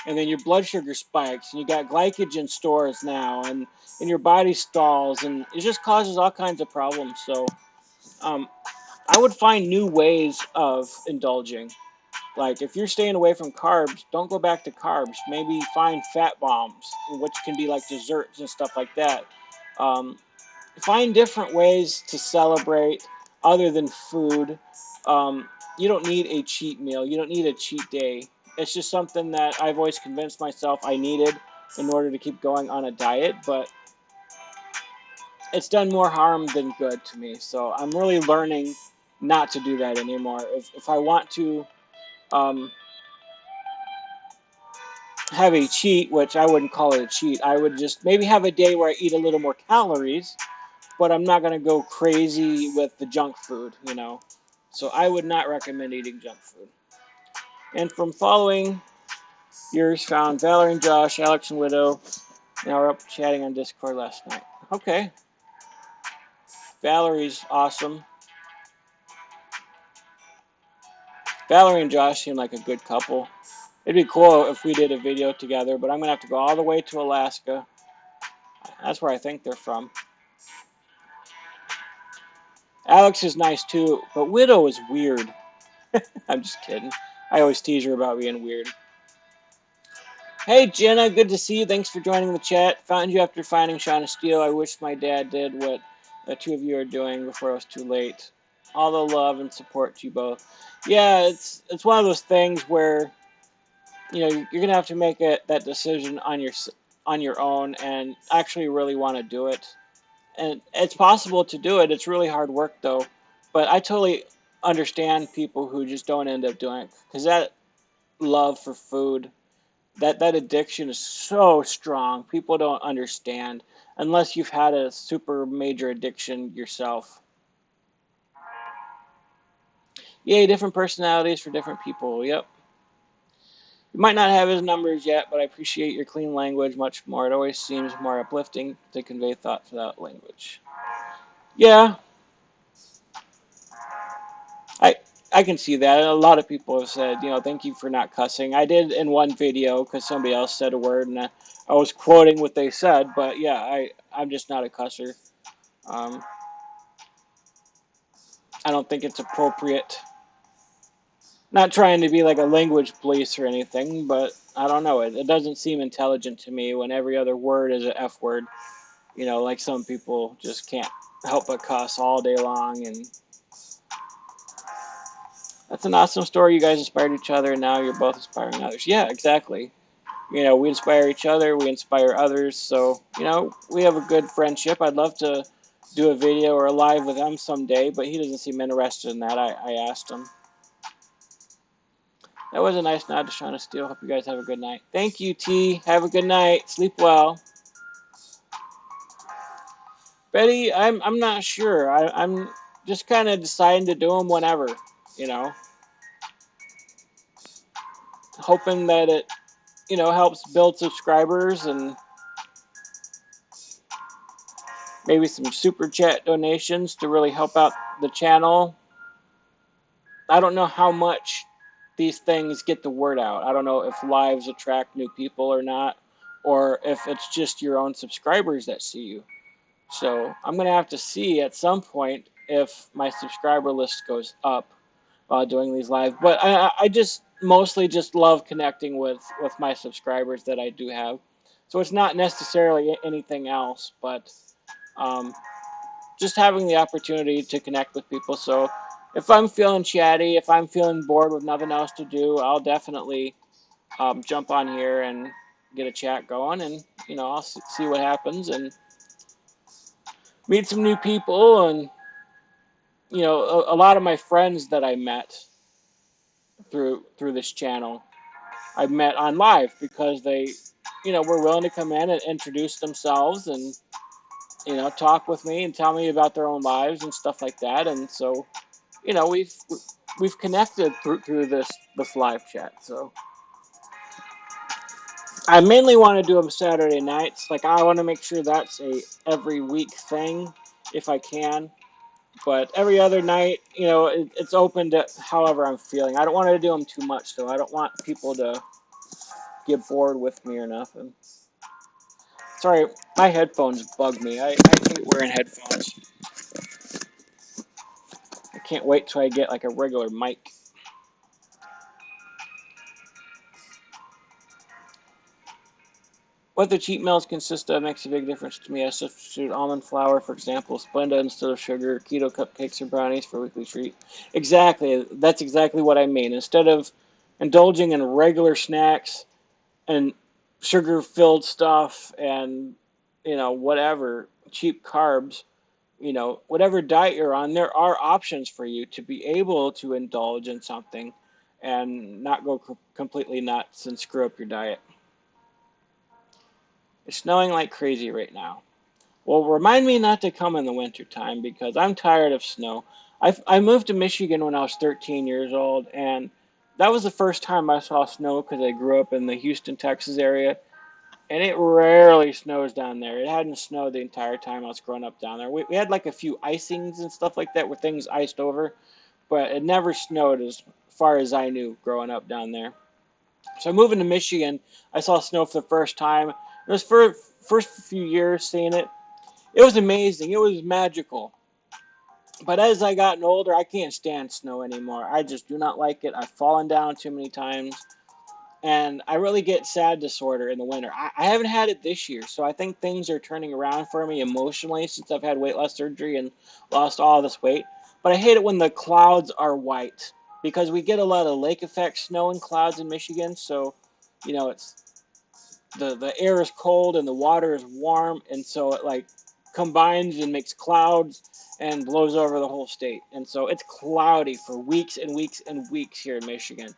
and then your blood sugar spikes, and you got glycogen stores now, and your body stalls, and it just causes all kinds of problems. So, um, I would find new ways of indulging. Like if you're staying away from carbs, don't go back to carbs. Maybe find fat bombs, which can be like desserts and stuff like that. Um, Find different ways to celebrate other than food. Um, you don't need a cheat meal. You don't need a cheat day. It's just something that I've always convinced myself I needed in order to keep going on a diet, but it's done more harm than good to me. So I'm really learning not to do that anymore. If I want to um, have a cheat, which I wouldn't call it a cheat, I would just maybe have a day where I eat a little more calories, but I'm not going to go crazy with the junk food. So I would not recommend eating junk food. And from following yours, found Valerie and Josh, Alex and Widow. Now we're up chatting on Discord last night. Okay. Valerie's awesome. Valerie and Josh seem like a good couple. It'd be cool if we did a video together, but I'm going to have to go all the way to Alaska. That's where I think they're from. Alex is nice too, but Widow is weird. I'm just kidding. I always tease her about being weird. Hey Jenna, good to see you. Thanks for joining the chat. Found you after finding Shauna Steele. I wish my dad did what the two of you are doing before it was too late. All the love and support to you both. Yeah, it's one of those things where you're gonna have to make that decision on your own and actually really want to do it. And it's possible to do it. It's really hard work though. But I totally understand people who just don't end up doing it because that love for food, that addiction is so strong. People don't understand unless you've had a super major addiction yourself. Yay, different personalities for different people. Yep. You might not have his numbers yet, but I appreciate your clean language much more. It always seems more uplifting to convey thoughts without language. Yeah, I I can see that. A lot of people have said, thank you for not cussing. I did in one video because somebody else said a word, and I was quoting what they said. But yeah, I'm just not a cusser. Um, I don't think it's appropriate. Not trying to be like a language police or anything, but I don't know. It doesn't seem intelligent to me when every other word is an F word. You know, like some people just can't help but cuss all day long, and that's an awesome story. You guys inspired each other, and now you're both inspiring others. Yeah, exactly. You know, we inspire each other, we inspire others. So, you know, we have a good friendship. I'd love to do a video or a live with him someday, but he doesn't seem interested in that. I asked him. That was a nice nod to Shauna Steele. Hope you guys have a good night. Thank you, T. Have a good night. Sleep well. Betty, I'm not sure. I'm just kind of deciding to do them whenever, you know, hoping that it, you know, helps build subscribers and maybe some super chat donations to really help out the channel. I don't know how much these things get the word out. I don't know if lives attract new people or not, or if it's just your own subscribers that see you. So I'm going to have to see at some point if my subscriber list goes up while doing these live. But I just mostly just love connecting with my subscribers that I do have. So it's not necessarily anything else, but um, just having the opportunity to connect with people. So if I'm feeling chatty, if I'm feeling bored with nothing else to do, I'll definitely jump on here and get a chat going, and you know, I'll see what happens and meet some new people. And you know, a lot of my friends that I met through this channel, I met on live because they, you know, were willing to come in and introduce themselves and you know, talk with me and tell me about their own lives and stuff like that. And so you know, we've connected through this live chat. So I mainly want to do them Saturday nights. Like I want to make sure that's a every week thing if I can. But every other night, you know, it's open to however I'm feeling. I don't want to do them too much though. I don't want people to get bored with me or nothing. Sorry, my headphones bug me. I hate wearing headphones. I can't wait till I get like a regular mic. What the cheat meals consist of makes a big difference to me. I substitute almond flour, for example, Splenda instead of sugar, keto cupcakes or brownies for a weekly treat. Exactly. That's exactly what I mean. Instead of indulging in regular snacks and sugar-filled stuff and, you know, whatever, cheap carbs, you know, whatever diet you're on, there are options for you to be able to indulge in something and not go completely nuts and screw up your diet. It's snowing like crazy right now. Well, remind me not to come in the wintertime because I'm tired of snow. I moved to Michigan when I was 13 years old, and that was the first time I saw snow because I grew up in the Houston, Texas area, and it rarely snows down there. It hadn't snowed the entire time I was growing up down there. We had like a few icings and stuff like that where things iced over, but it never snowed as far as I knew growing up down there. So moving to Michigan, I saw snow for the first time. It was for first few years seeing it. It was amazing. It was magical. But as I gotten older, I can't stand snow anymore. I just do not like it. I've fallen down too many times, and I really get sad disorder in the winter. I haven't had it this year, so I think things are turning around for me emotionally since I've had weight loss surgery and lost all this weight. But I hate it when the clouds are white because we get a lot of lake effect snow and clouds in Michigan. So, you know, it's the air is cold and the water is warm, and so it like combines and makes clouds and blows over the whole state. And so it's cloudy for weeks and weeks and weeks here in Michigan,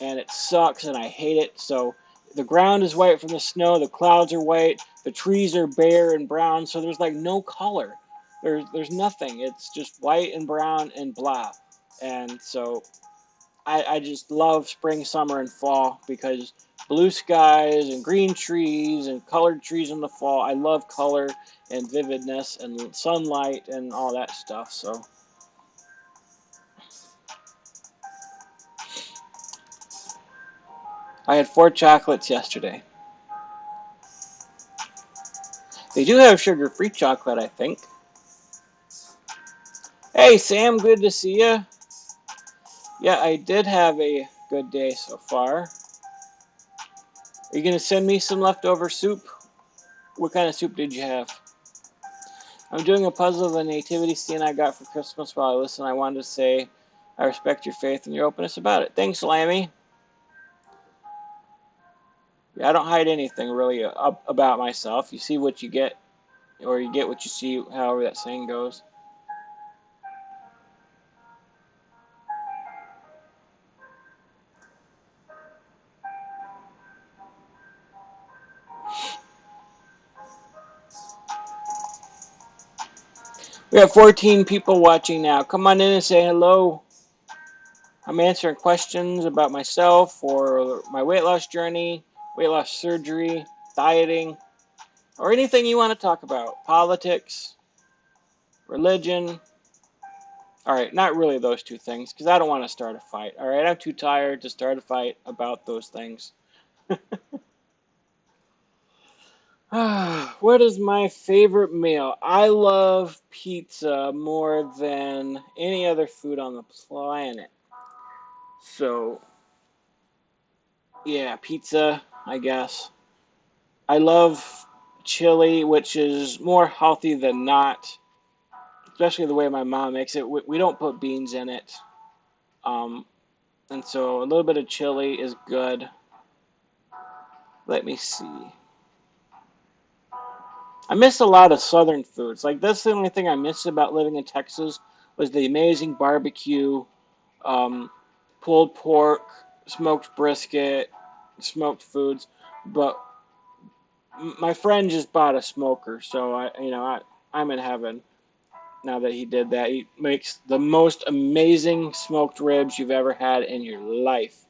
and it sucks and I hate it. So the ground is white from the snow, the clouds are white, the trees are bare and brown, so there's like no color. There's nothing. It's just white and brown and blah. And so I just love spring, summer, and fall because blue skies and green trees and colored trees in the fall. I love color and vividness and sunlight and all that stuff. So I had 4 chocolates yesterday. They do have sugar-free chocolate, I think. Hey, Sam, good to see you. Yeah, I did have a good day so far. Are you going to send me some leftover soup? What kind of soup did you have? I'm doing a puzzle of the nativity scene I got for Christmas while I listen. I wanted to say I respect your faith and your openness about it. Thanks, Lammy. Yeah, I don't hide anything really about myself. You see what you get, or you get what you see, however that saying goes. We have 14 people watching now. Come on in and say hello. I'm answering questions about myself or my weight loss journey, weight loss surgery, dieting, or anything you want to talk about. Politics, religion. All right, not really those two things, because I don't want to start a fight. All right, I'm too tired to start a fight about those things. What is my favorite meal? I love pizza more than any other food on the planet. So, yeah, pizza, I guess. I love chili, which is more healthy than not, especially the way my mom makes it. We don't put beans in it. Um, and so a little bit of chili is good. Let me see. I miss a lot of southern foods. Like that's the only thing I miss about living in Texas was the amazing barbecue, um, pulled pork, smoked brisket, smoked foods. But my friend just bought a smoker, so I'm in heaven now that he did that. He makes the most amazing smoked ribs you've ever had in your life.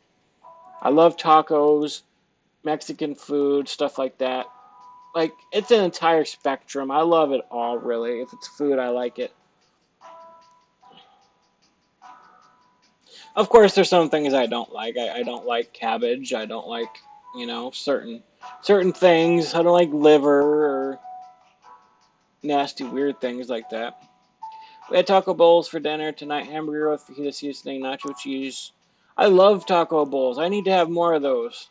I love tacos, Mexican food, stuff like that. Like it's an entire spectrum. I love it all really. If it's food, I like it. Of course, there's some things I don't like. I don't like cabbage. I don't like certain things. I don't like liver or nasty weird things like that. We had taco bowls for dinner tonight. Hamburger with fajita seasoning, nacho cheese. I love taco bowls. I need to have more of those.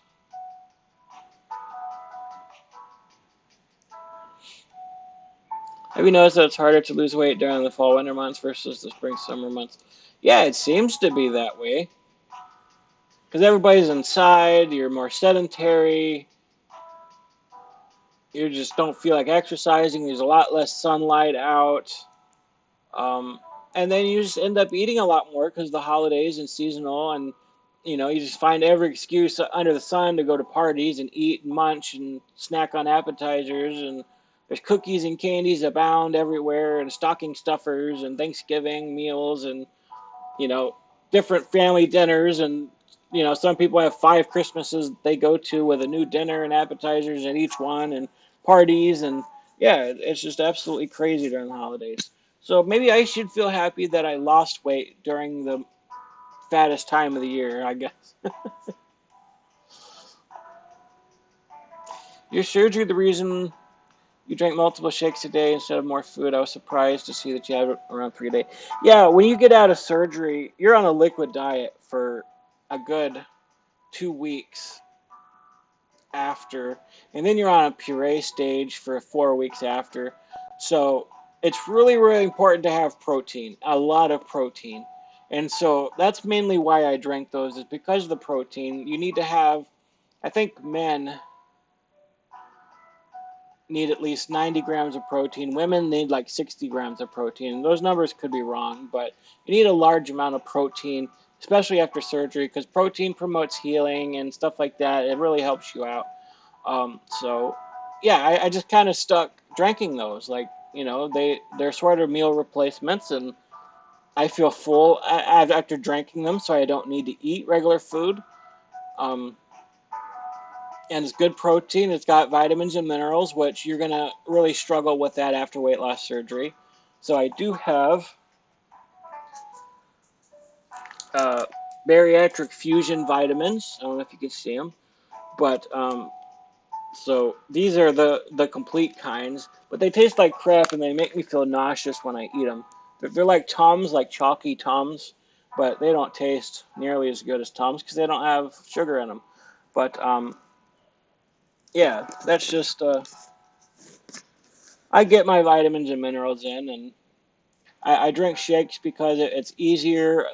Have you noticed that it's harder to lose weight during the fall winter months versus the spring summer months? Yeah, it seems to be that way. Because everybody's inside, you're more sedentary, you just don't feel like exercising, there's a lot less sunlight out. Um, and then you just end up eating a lot more because the holidays and seasonal, and you just find every excuse under the sun to go to parties and eat and munch and snack on appetizers, and there's cookies and candies abound everywhere, and stocking stuffers and Thanksgiving meals, and you know different family dinners, and some people have 5 Christmases they go to with a new dinner and appetizers in each one, and parties, and yeah, it's just absolutely crazy during the holidays. So maybe I should feel happy that I lost weight during the fattest time of the year, I guess. Your surgery, the reason you drank multiple shakes a day instead of more food, I was surprised to see that you had around 3 a day. Yeah, when you get out of surgery, you're on a liquid diet for a good 2 weeks after, and then you're on a puree stage for 4 weeks after. So it's really, really important to have protein, a lot of protein. And so that's mainly why I drank those, is because of the protein. You need to have, I think men need at least 90 grams of protein. Women need like 60 grams of protein. Those numbers could be wrong, but you need a large amount of protein, especially after surgery, because protein promotes healing and stuff like that. It really helps you out. So yeah, I just kind of stuck drinking those. Like, they're sort of meal replacements, and I feel full after drinking them, so I don't need to eat regular food. Um, and it's good protein. It's got vitamins and minerals, which you're gonna really struggle with that after weight loss surgery. So I do have uh, bariatric fusion vitamins. I don't know if you can see them, but so these are the complete kinds, but they taste like crap and they make me feel nauseous when I eat them. They're like Tums, like chalky Tums, but they don't taste nearly as good as Tums because they don't have sugar in them. But yeah, that's just I get my vitamins and minerals in, and I drink shakes because it's easier.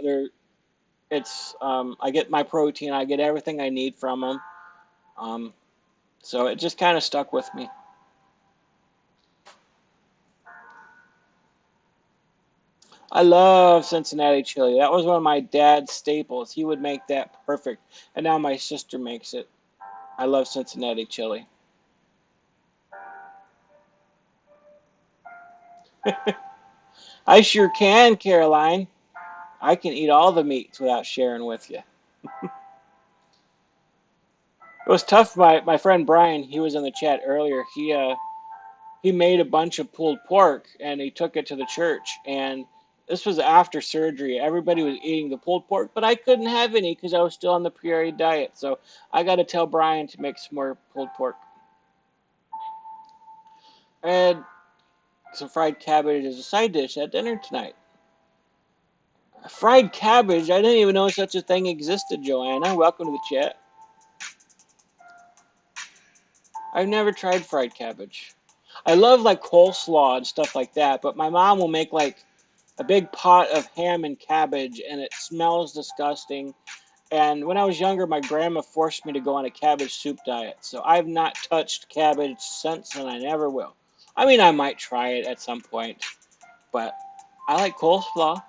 I get my protein, I get everything I need from them. Um, so it just kind of stuck with me. I love Cincinnati chili. That was one of my dad's staples. He would make that perfect, and now my sister makes it. I love Cincinnati chili. I sure can, Caroline. I can eat all the meats without sharing with you. It was tough. My friend Brian, he was in the chat earlier. He made a bunch of pulled pork and he took it to the church. And this was after surgery. Everybody was eating the pulled pork, but I couldn't have any because I was still on the Peoria diet. So I got to tell Brian to make some more pulled pork. I had some fried cabbage as a side dish at dinner tonight. Fried cabbage? I didn't even know such a thing existed, Joanna. Welcome to the chat. I've never tried fried cabbage. I love like coleslaw and stuff like that, but my mom will make like a big pot of ham and cabbage and it smells disgusting. And when I was younger, my grandma forced me to go on a cabbage soup diet. So I've not touched cabbage since and I never will. I mean, I might try it at some point, but I like coleslaw.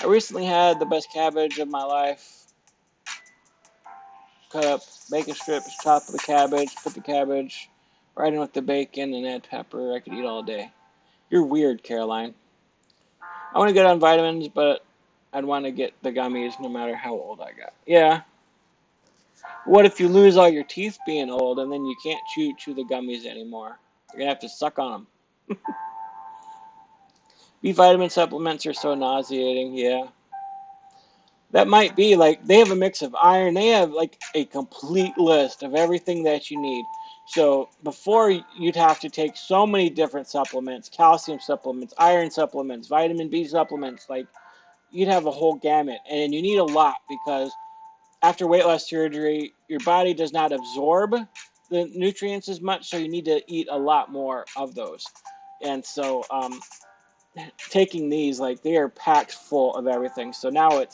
I recently had the best cabbage of my life. Cut up bacon strips, chop the cabbage, put the cabbage right in with the bacon and add pepper. I could eat all day. You're weird, Caroline. I want to get on vitamins, but I'd want to get the gummies no matter how old I got. Yeah. What if you lose all your teeth being old and then you can't chew the gummies anymore? You're gonna have to suck on them. B vitamin supplements are so nauseating. Yeah. That might be like they have a mix of iron. They have like a complete list of everything that you need. So before you'd have to take so many different supplements, calcium supplements, iron supplements, vitamin B supplements, like you'd have a whole gamut. And you need a lot because after weight loss surgery, your body does not absorb the nutrients as much, so you need to eat a lot more of those. And so taking these, like they are packed full of everything. So now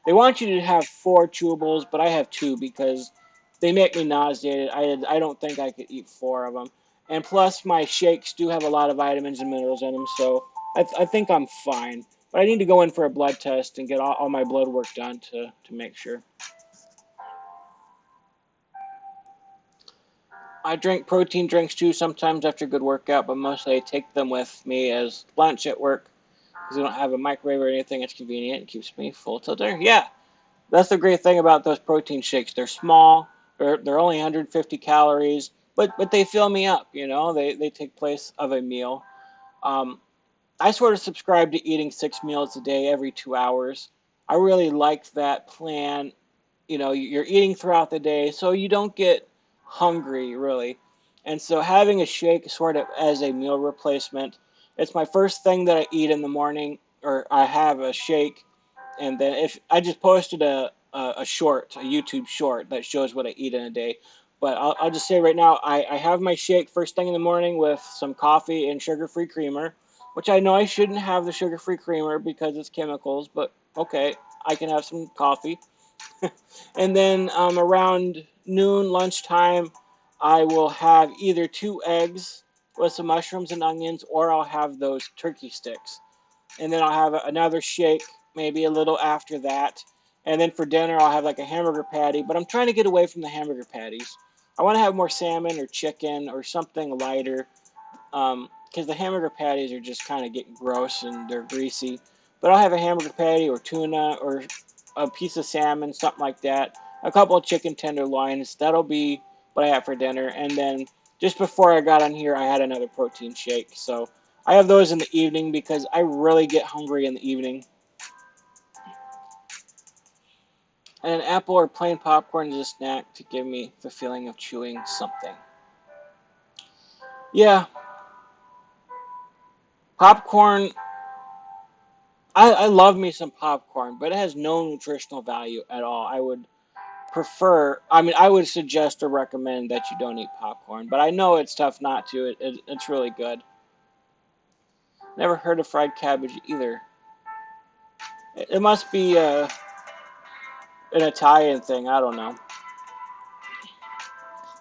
they want you to have 4 chewables, but I have 2 because they make me nauseated. I don't think I could eat 4 of them. And plus, my shakes do have a lot of vitamins and minerals in them, so I think I'm fine. But I need to go in for a blood test and get all my blood work done to make sure. I drink protein drinks too sometimes after a good workout, but mostly I take them with me as lunch at work because we don't have a microwave or anything. It's convenient. It keeps me full till dinner. Yeah, that's the great thing about those protein shakes. They're small. They're only 150 calories, but they fill me up. You know, they take place of a meal. Um, I sort of subscribe to eating 6 meals a day every 2 hours. I really like that plan. You know, you're eating throughout the day, so you don't get hungry really. And so having a shake sort of as a meal replacement, it's my first thing that I eat in the morning, or I have a shake, and then if I just posted a short, a YouTube short that shows what I eat in a day. But I'll just say right now, I have my shake first thing in the morning with some coffee and sugar-free creamer, which I know I shouldn't have the sugar-free creamer because it's chemicals, but okay, I can have some coffee. And then around noon, lunchtime, I will have either 2 eggs with some mushrooms and onions, or I'll have those turkey sticks. And then I'll have another shake, maybe a little after that. And then for dinner, I'll have like a hamburger patty, but I'm trying to get away from the hamburger patties. I want to have more salmon or chicken or something lighter because the hamburger patties are just kind of getting gross and they're greasy. But I'll have a hamburger patty or tuna or a piece of salmon, something like that. A couple of chicken tenderloins. That'll be what I have for dinner. And then just before I got on here, I had another protein shake. So I have those in the evening because I really get hungry in the evening. And an apple or plain popcorn is a snack to give me the feeling of chewing something. Yeah, popcorn. I love me some popcorn, but it has no nutritional value at all. prefer, I mean, I would suggest or recommend that you don't eat popcorn, but I know it's tough not to. It's really good. Never heard of fried cabbage either. It must be an Italian thing. I don't know.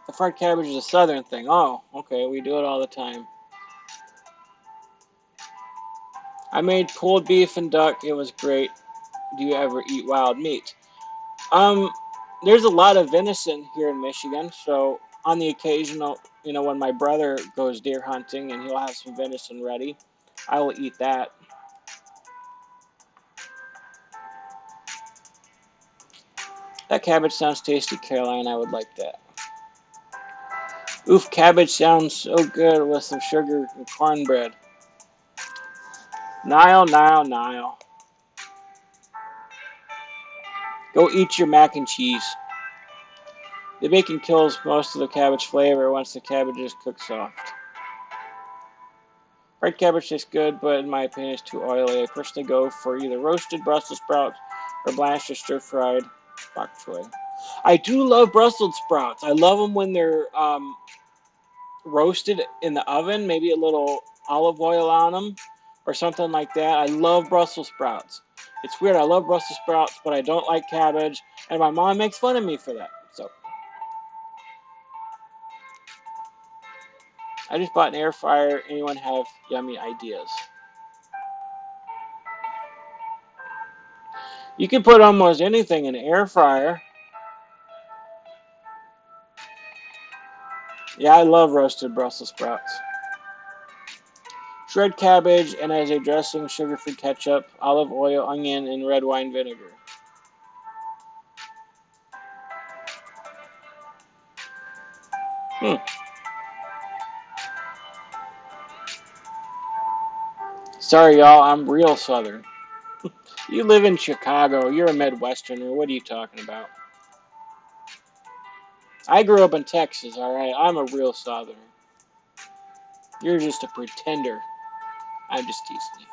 The fried cabbage is a southern thing. Oh, okay. We do it all the time. I made pulled beef and duck. It was great. Do you ever eat wild meat? Um, there's a lot of venison here in Michigan, so on the occasional, when my brother goes deer hunting and he'll have some venison ready, I will eat that. That cabbage sounds tasty, Caroline. I would like that. Oof, cabbage sounds so good with some sugar and cornbread. Nile, Nile, Nile. Go eat your mac and cheese. The bacon kills most of the cabbage flavor once the cabbage is cooked soft. Fried cabbage tastes good, but in my opinion, it's too oily. I personally go for either roasted Brussels sprouts or blanched or stir-fried bok choy. I do love Brussels sprouts. I love them when they're roasted in the oven, maybe a little olive oil on them or something like that. I love Brussels sprouts. It's weird. I love Brussels sprouts, but I don't like cabbage, and my mom makes fun of me for that. So I just bought an air fryer. Anyone have yummy ideas? You can put almost anything in an air fryer. Yeah, I love roasted Brussels sprouts. Shred cabbage and as a dressing, sugar-free ketchup, olive oil, onion, and red wine vinegar. Hmm. Sorry, y'all. I'm real Southern. You live in Chicago. You're a Midwesterner. What are you talking about? I grew up in Texas, alright? I'm a real Southerner. You're just a pretender. I'm just teasing you.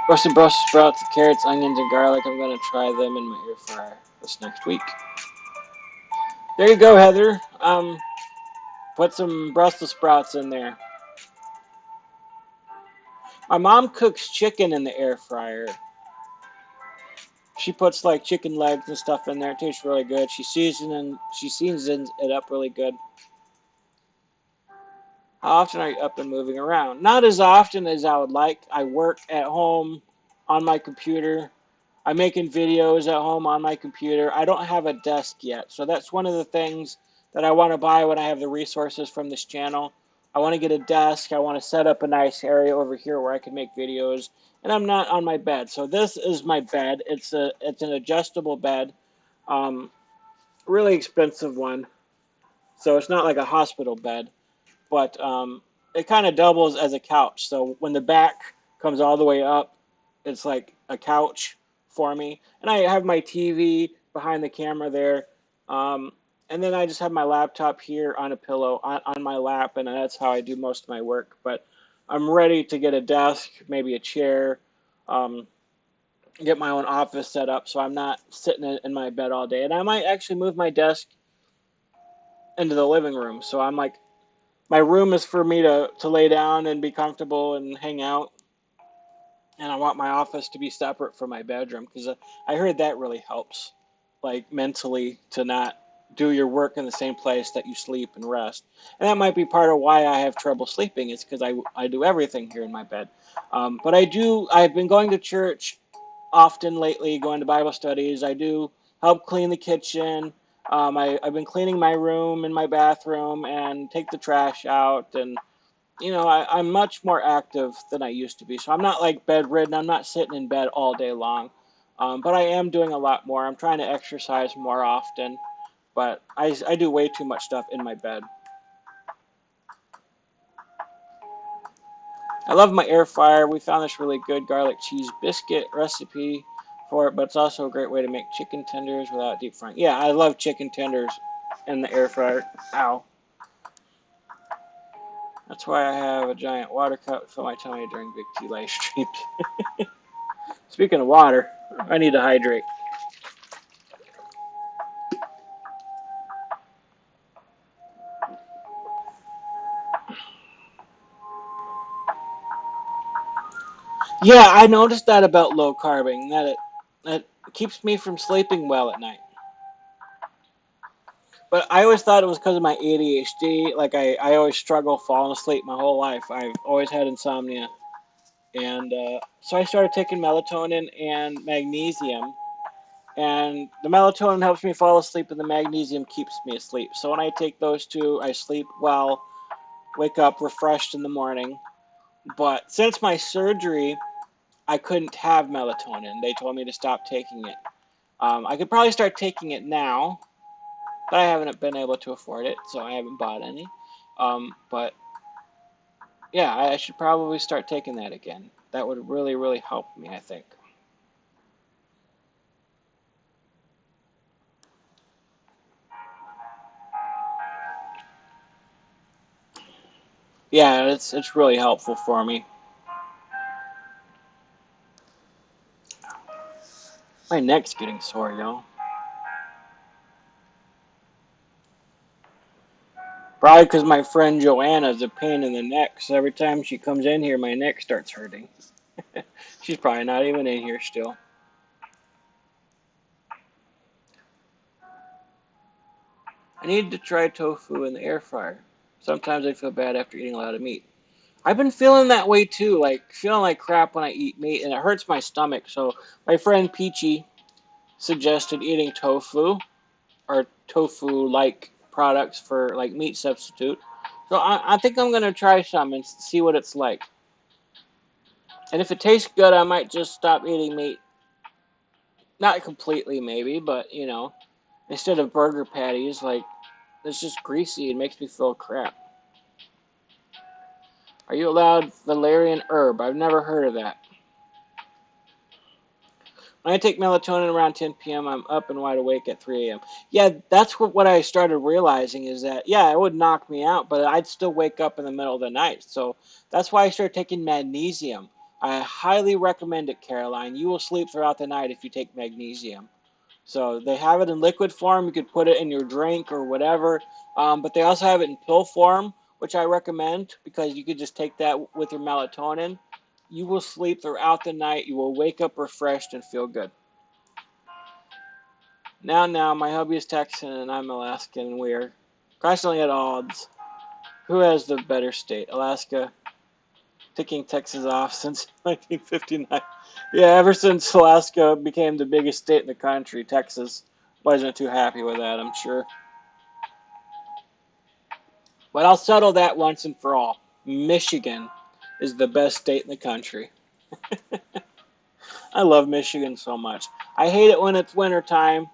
Roasted Brussels sprouts, carrots, onions, and garlic. I'm going to try them in my air fryer this next week. There you go, Heather. Put some Brussels sprouts in there. My mom cooks chicken in the air fryer. She puts like chicken legs and stuff in there. It tastes really good. She seasons it up really good. How often are you up and moving around? Not as often as I would like. I work at home on my computer. I'm making videos at home on my computer. I don't have a desk yet. So that's one of the things that I want to buy when I have the resources from this channel. I want to get a desk. I want to set up a nice area over here where I can make videos. And I'm not on my bed. So this is my bed. It's an adjustable bed. Um, really expensive one. So it's not like a hospital bed, but it kind of doubles as a couch. So when the back comes all the way up, it's like a couch for me. And I have my TV behind the camera there. Um, and then I just have my laptop here on a pillow on my lap, and that's how I do most of my work. But I'm ready to get a desk, maybe a chair, um, get my own office set up so I'm not sitting in my bed all day. And I might actually move my desk into the living room. So I'm like, my room is for me to lay down and be comfortable and hang out, and I want my office to be separate from my bedroom because I heard that really helps, like mentally, to not do your work in the same place that you sleep and rest. And that might be part of why I have trouble sleeping. It's because I do everything here in my bed. But I've been going to church often lately, going to Bible studies. I do help clean the kitchen. I've been cleaning my room and my bathroom and take the trash out, and I'm much more active than I used to be. So I'm not like bedridden. I'm not sitting in bed all day long. But I am doing a lot more. I'm trying to exercise more often. But I do way too much stuff in my bed. I love my air fryer. We found this really good garlic cheese biscuit recipe for it, but it's also a great way to make chicken tenders without deep frying. Yeah, I love chicken tenders in the air fryer. Ow. That's why I have a giant water cup to fill my tummy during Big T live streams. Speaking of water, I need to hydrate. Yeah, I noticed that about low carbing, that keeps me from sleeping well at night. But I always thought it was because of my ADHD. Like I always struggle falling asleep my whole life. I've always had insomnia, and so I started taking melatonin and magnesium. And the melatonin helps me fall asleep, and the magnesium keeps me asleep. So when I take those two, I sleep well, wake up refreshed in the morning. But since my surgery, I couldn't have melatonin. They told me to stop taking it. I could probably start taking it now, but I haven't been able to afford it, so I haven't bought any. But yeah, I should probably start taking that again. That would really, really help me, I think. Yeah, it's really helpful for me. My neck's getting sore, y'all. Probably because my friend Joanna's a pain in the neck, so every time she comes in here, my neck starts hurting. She's probably not even in here still. I need to try tofu in the air fryer. Sometimes I feel bad after eating a lot of meat. I've been feeling that way too, like feeling like crap when I eat meat, and it hurts my stomach. So my friend Peachy suggested eating tofu or tofu-like products for like meat substitute. So I think I'm gonna try some and see what it's like. And if it tastes good, I might just stop eating meat. Not completely, maybe, but instead of burger patties, like it's just greasy. It makes me feel crap. Are you allowed valerian herb? I've never heard of that. When I take melatonin around 10 p.m., I'm up and wide awake at 3 a.m. Yeah, that's what I started realizing is that, yeah, it would knock me out, but I'd still wake up in the middle of the night. So that's why I started taking magnesium. I highly recommend it, Caroline. You will sleep throughout the night if you take magnesium. So they have it in liquid form. You could put it in your drink or whatever. But they also have it in pill form, which I recommend because you could just take that with your melatonin. You will sleep throughout the night. You will wake up refreshed and feel good. Now, my hubby is Texan and I'm Alaskan, and we are constantly at odds. Who has the better state? Alaska ticking Texas off since 1959. Yeah, ever since Alaska became the biggest state in the country, Texas wasn't too happy with that, I'm sure. But I'll settle that once and for all. Michigan is the best state in the country. I love Michigan so much. I hate it when it's winter time.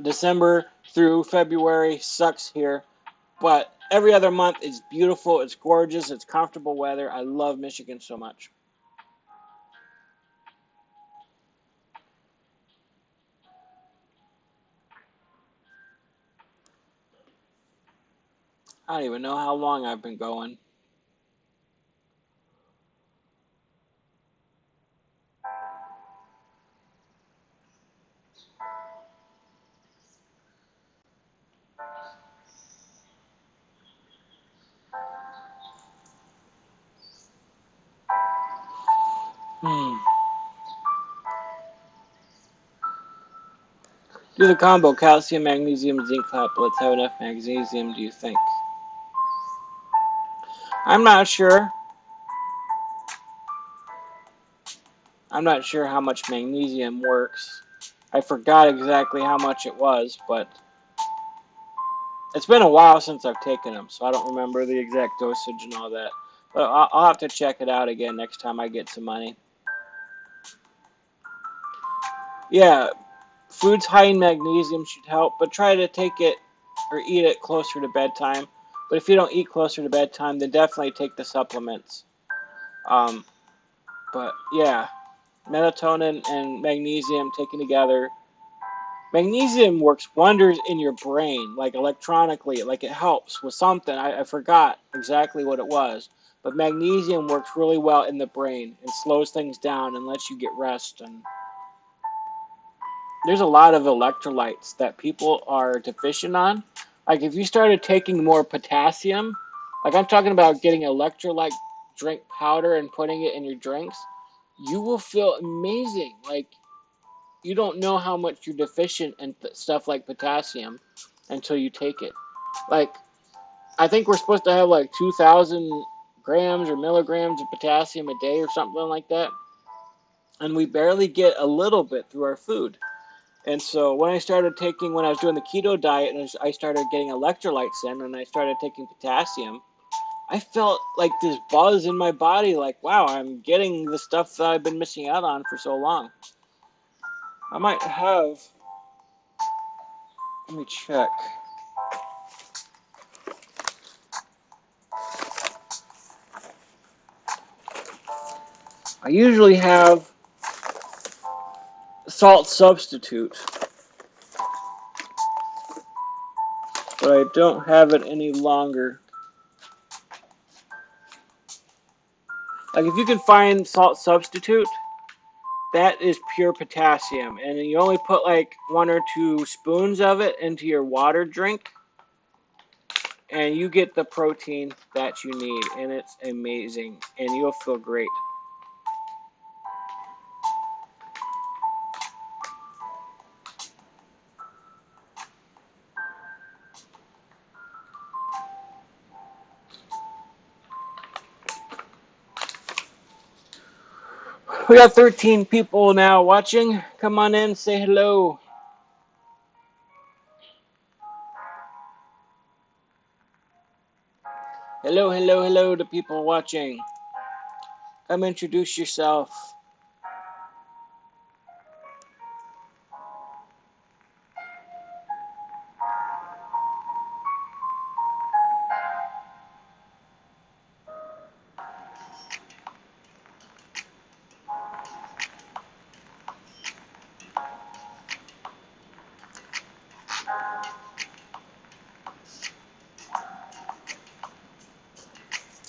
December through February sucks here, but every other month is beautiful, it's gorgeous, it's comfortable weather. I love Michigan so much. I don't even know how long I've been going. Hmm. Do the combo calcium, magnesium, zinc tablets have enough magnesium, do you think? I'm not sure. I'm not sure how much magnesium works. I forgot exactly how much it was, but it's been a while since I've taken them, so I don't remember the exact dosage and all that. But I'll have to check it out again next time I get some money. Yeah, foods high in magnesium should help, but try to take it or eat it closer to bedtime. But if you don't eat closer to bedtime, then definitely take the supplements. Um, but yeah, melatonin and magnesium taken together Magnesium works wonders in your brain, like electronically, like it helps with something. I forgot exactly what it was, but magnesium works really well in the brain and slows things down and lets you get rest. And there's a lot of electrolytes that people are deficient on. Like if you started taking more potassium, like I'm talking about getting electrolyte drink powder and putting it in your drinks, you will feel amazing. Like you don't know how much you're deficient in stuff like potassium until you take it. Like, I think we're supposed to have like 2,000 grams or milligrams of potassium a day or something like that. And we barely get a little bit through our food. And so when I was doing the keto diet and I started getting electrolytes in and I started taking potassium, I felt like this buzz in my body, like, wow, I'm getting the stuff that I've been missing out on for so long. I might have, let me check. I usually have salt substitute, but I don't have it any longer. Like if you can find salt substitute, that is pure potassium, and you only put like 1 or 2 spoons of it into your water drink, and you get the protein that you need, and it's amazing, and you'll feel great. We got 13 people now watching. Come on in, say hello. Hello, hello, hello to people watching. Come introduce yourself.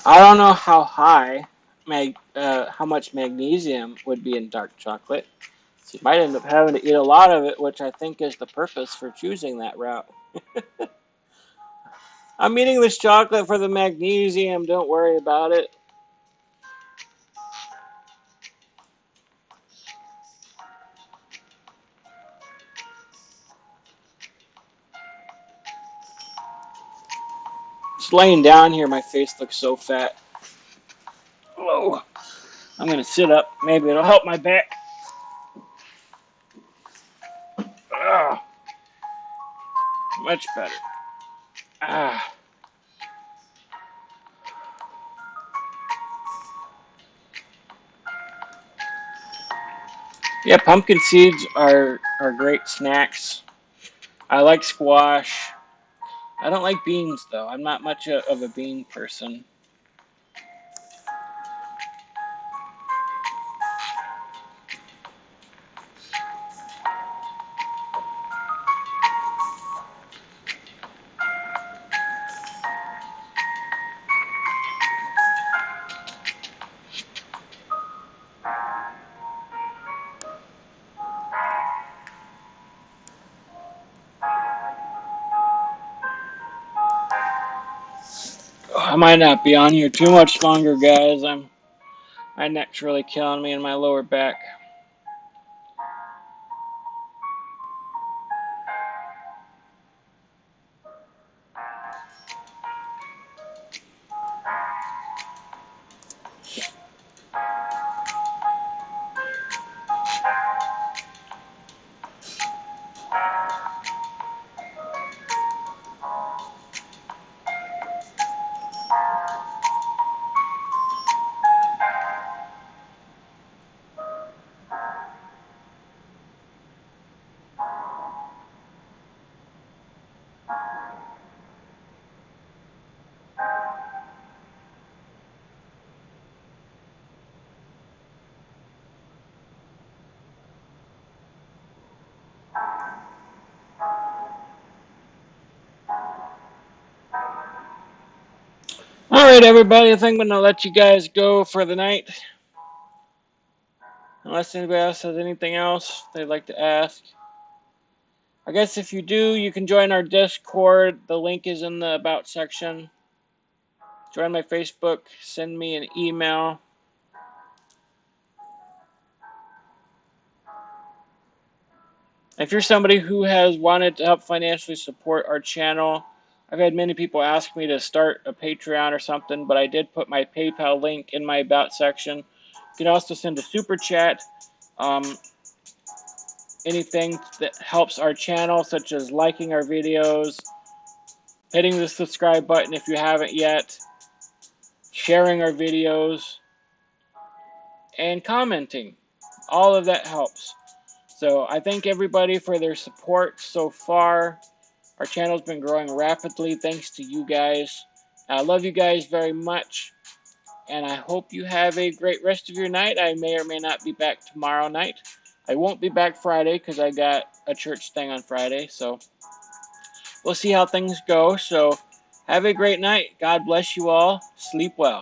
I don't know how much magnesium would be in dark chocolate. So you might end up having to eat a lot of it, which I think is the purpose for choosing that route. I'm eating this chocolate for the magnesium. Don't worry about it. Just laying down here, my face looks so fat. Whoa. I'm gonna sit up. Maybe it'll help my back. Ugh. Much better. Ah. Yeah, pumpkin seeds are great snacks. I like squash. I don't like beans though. I'm not much of a bean person. I might not be on here too much longer, guys. My neck's really killing me in my lower back. All right, everybody. I think I'm going to let you guys go for the night. Unless anybody else has anything else they'd like to ask. I guess if you do, you can join our Discord. The link is in the About section. Join my Facebook. Send me an email. If you're somebody who has wanted to help financially support our channel, I've had many people ask me to start a Patreon or something, but I did put my PayPal link in my About section. You can also send a super chat. Anything that helps our channel, such as liking our videos, hitting the subscribe button if you haven't yet, sharing our videos, and commenting. All of that helps. So I thank everybody for their support so far. Our channel's been growing rapidly thanks to you guys. I love you guys very much, and I hope you have a great rest of your night. I may or may not be back tomorrow night. I won't be back Friday because I got a church thing on Friday, so we'll see how things go. So have a great night. God bless you all. Sleep well.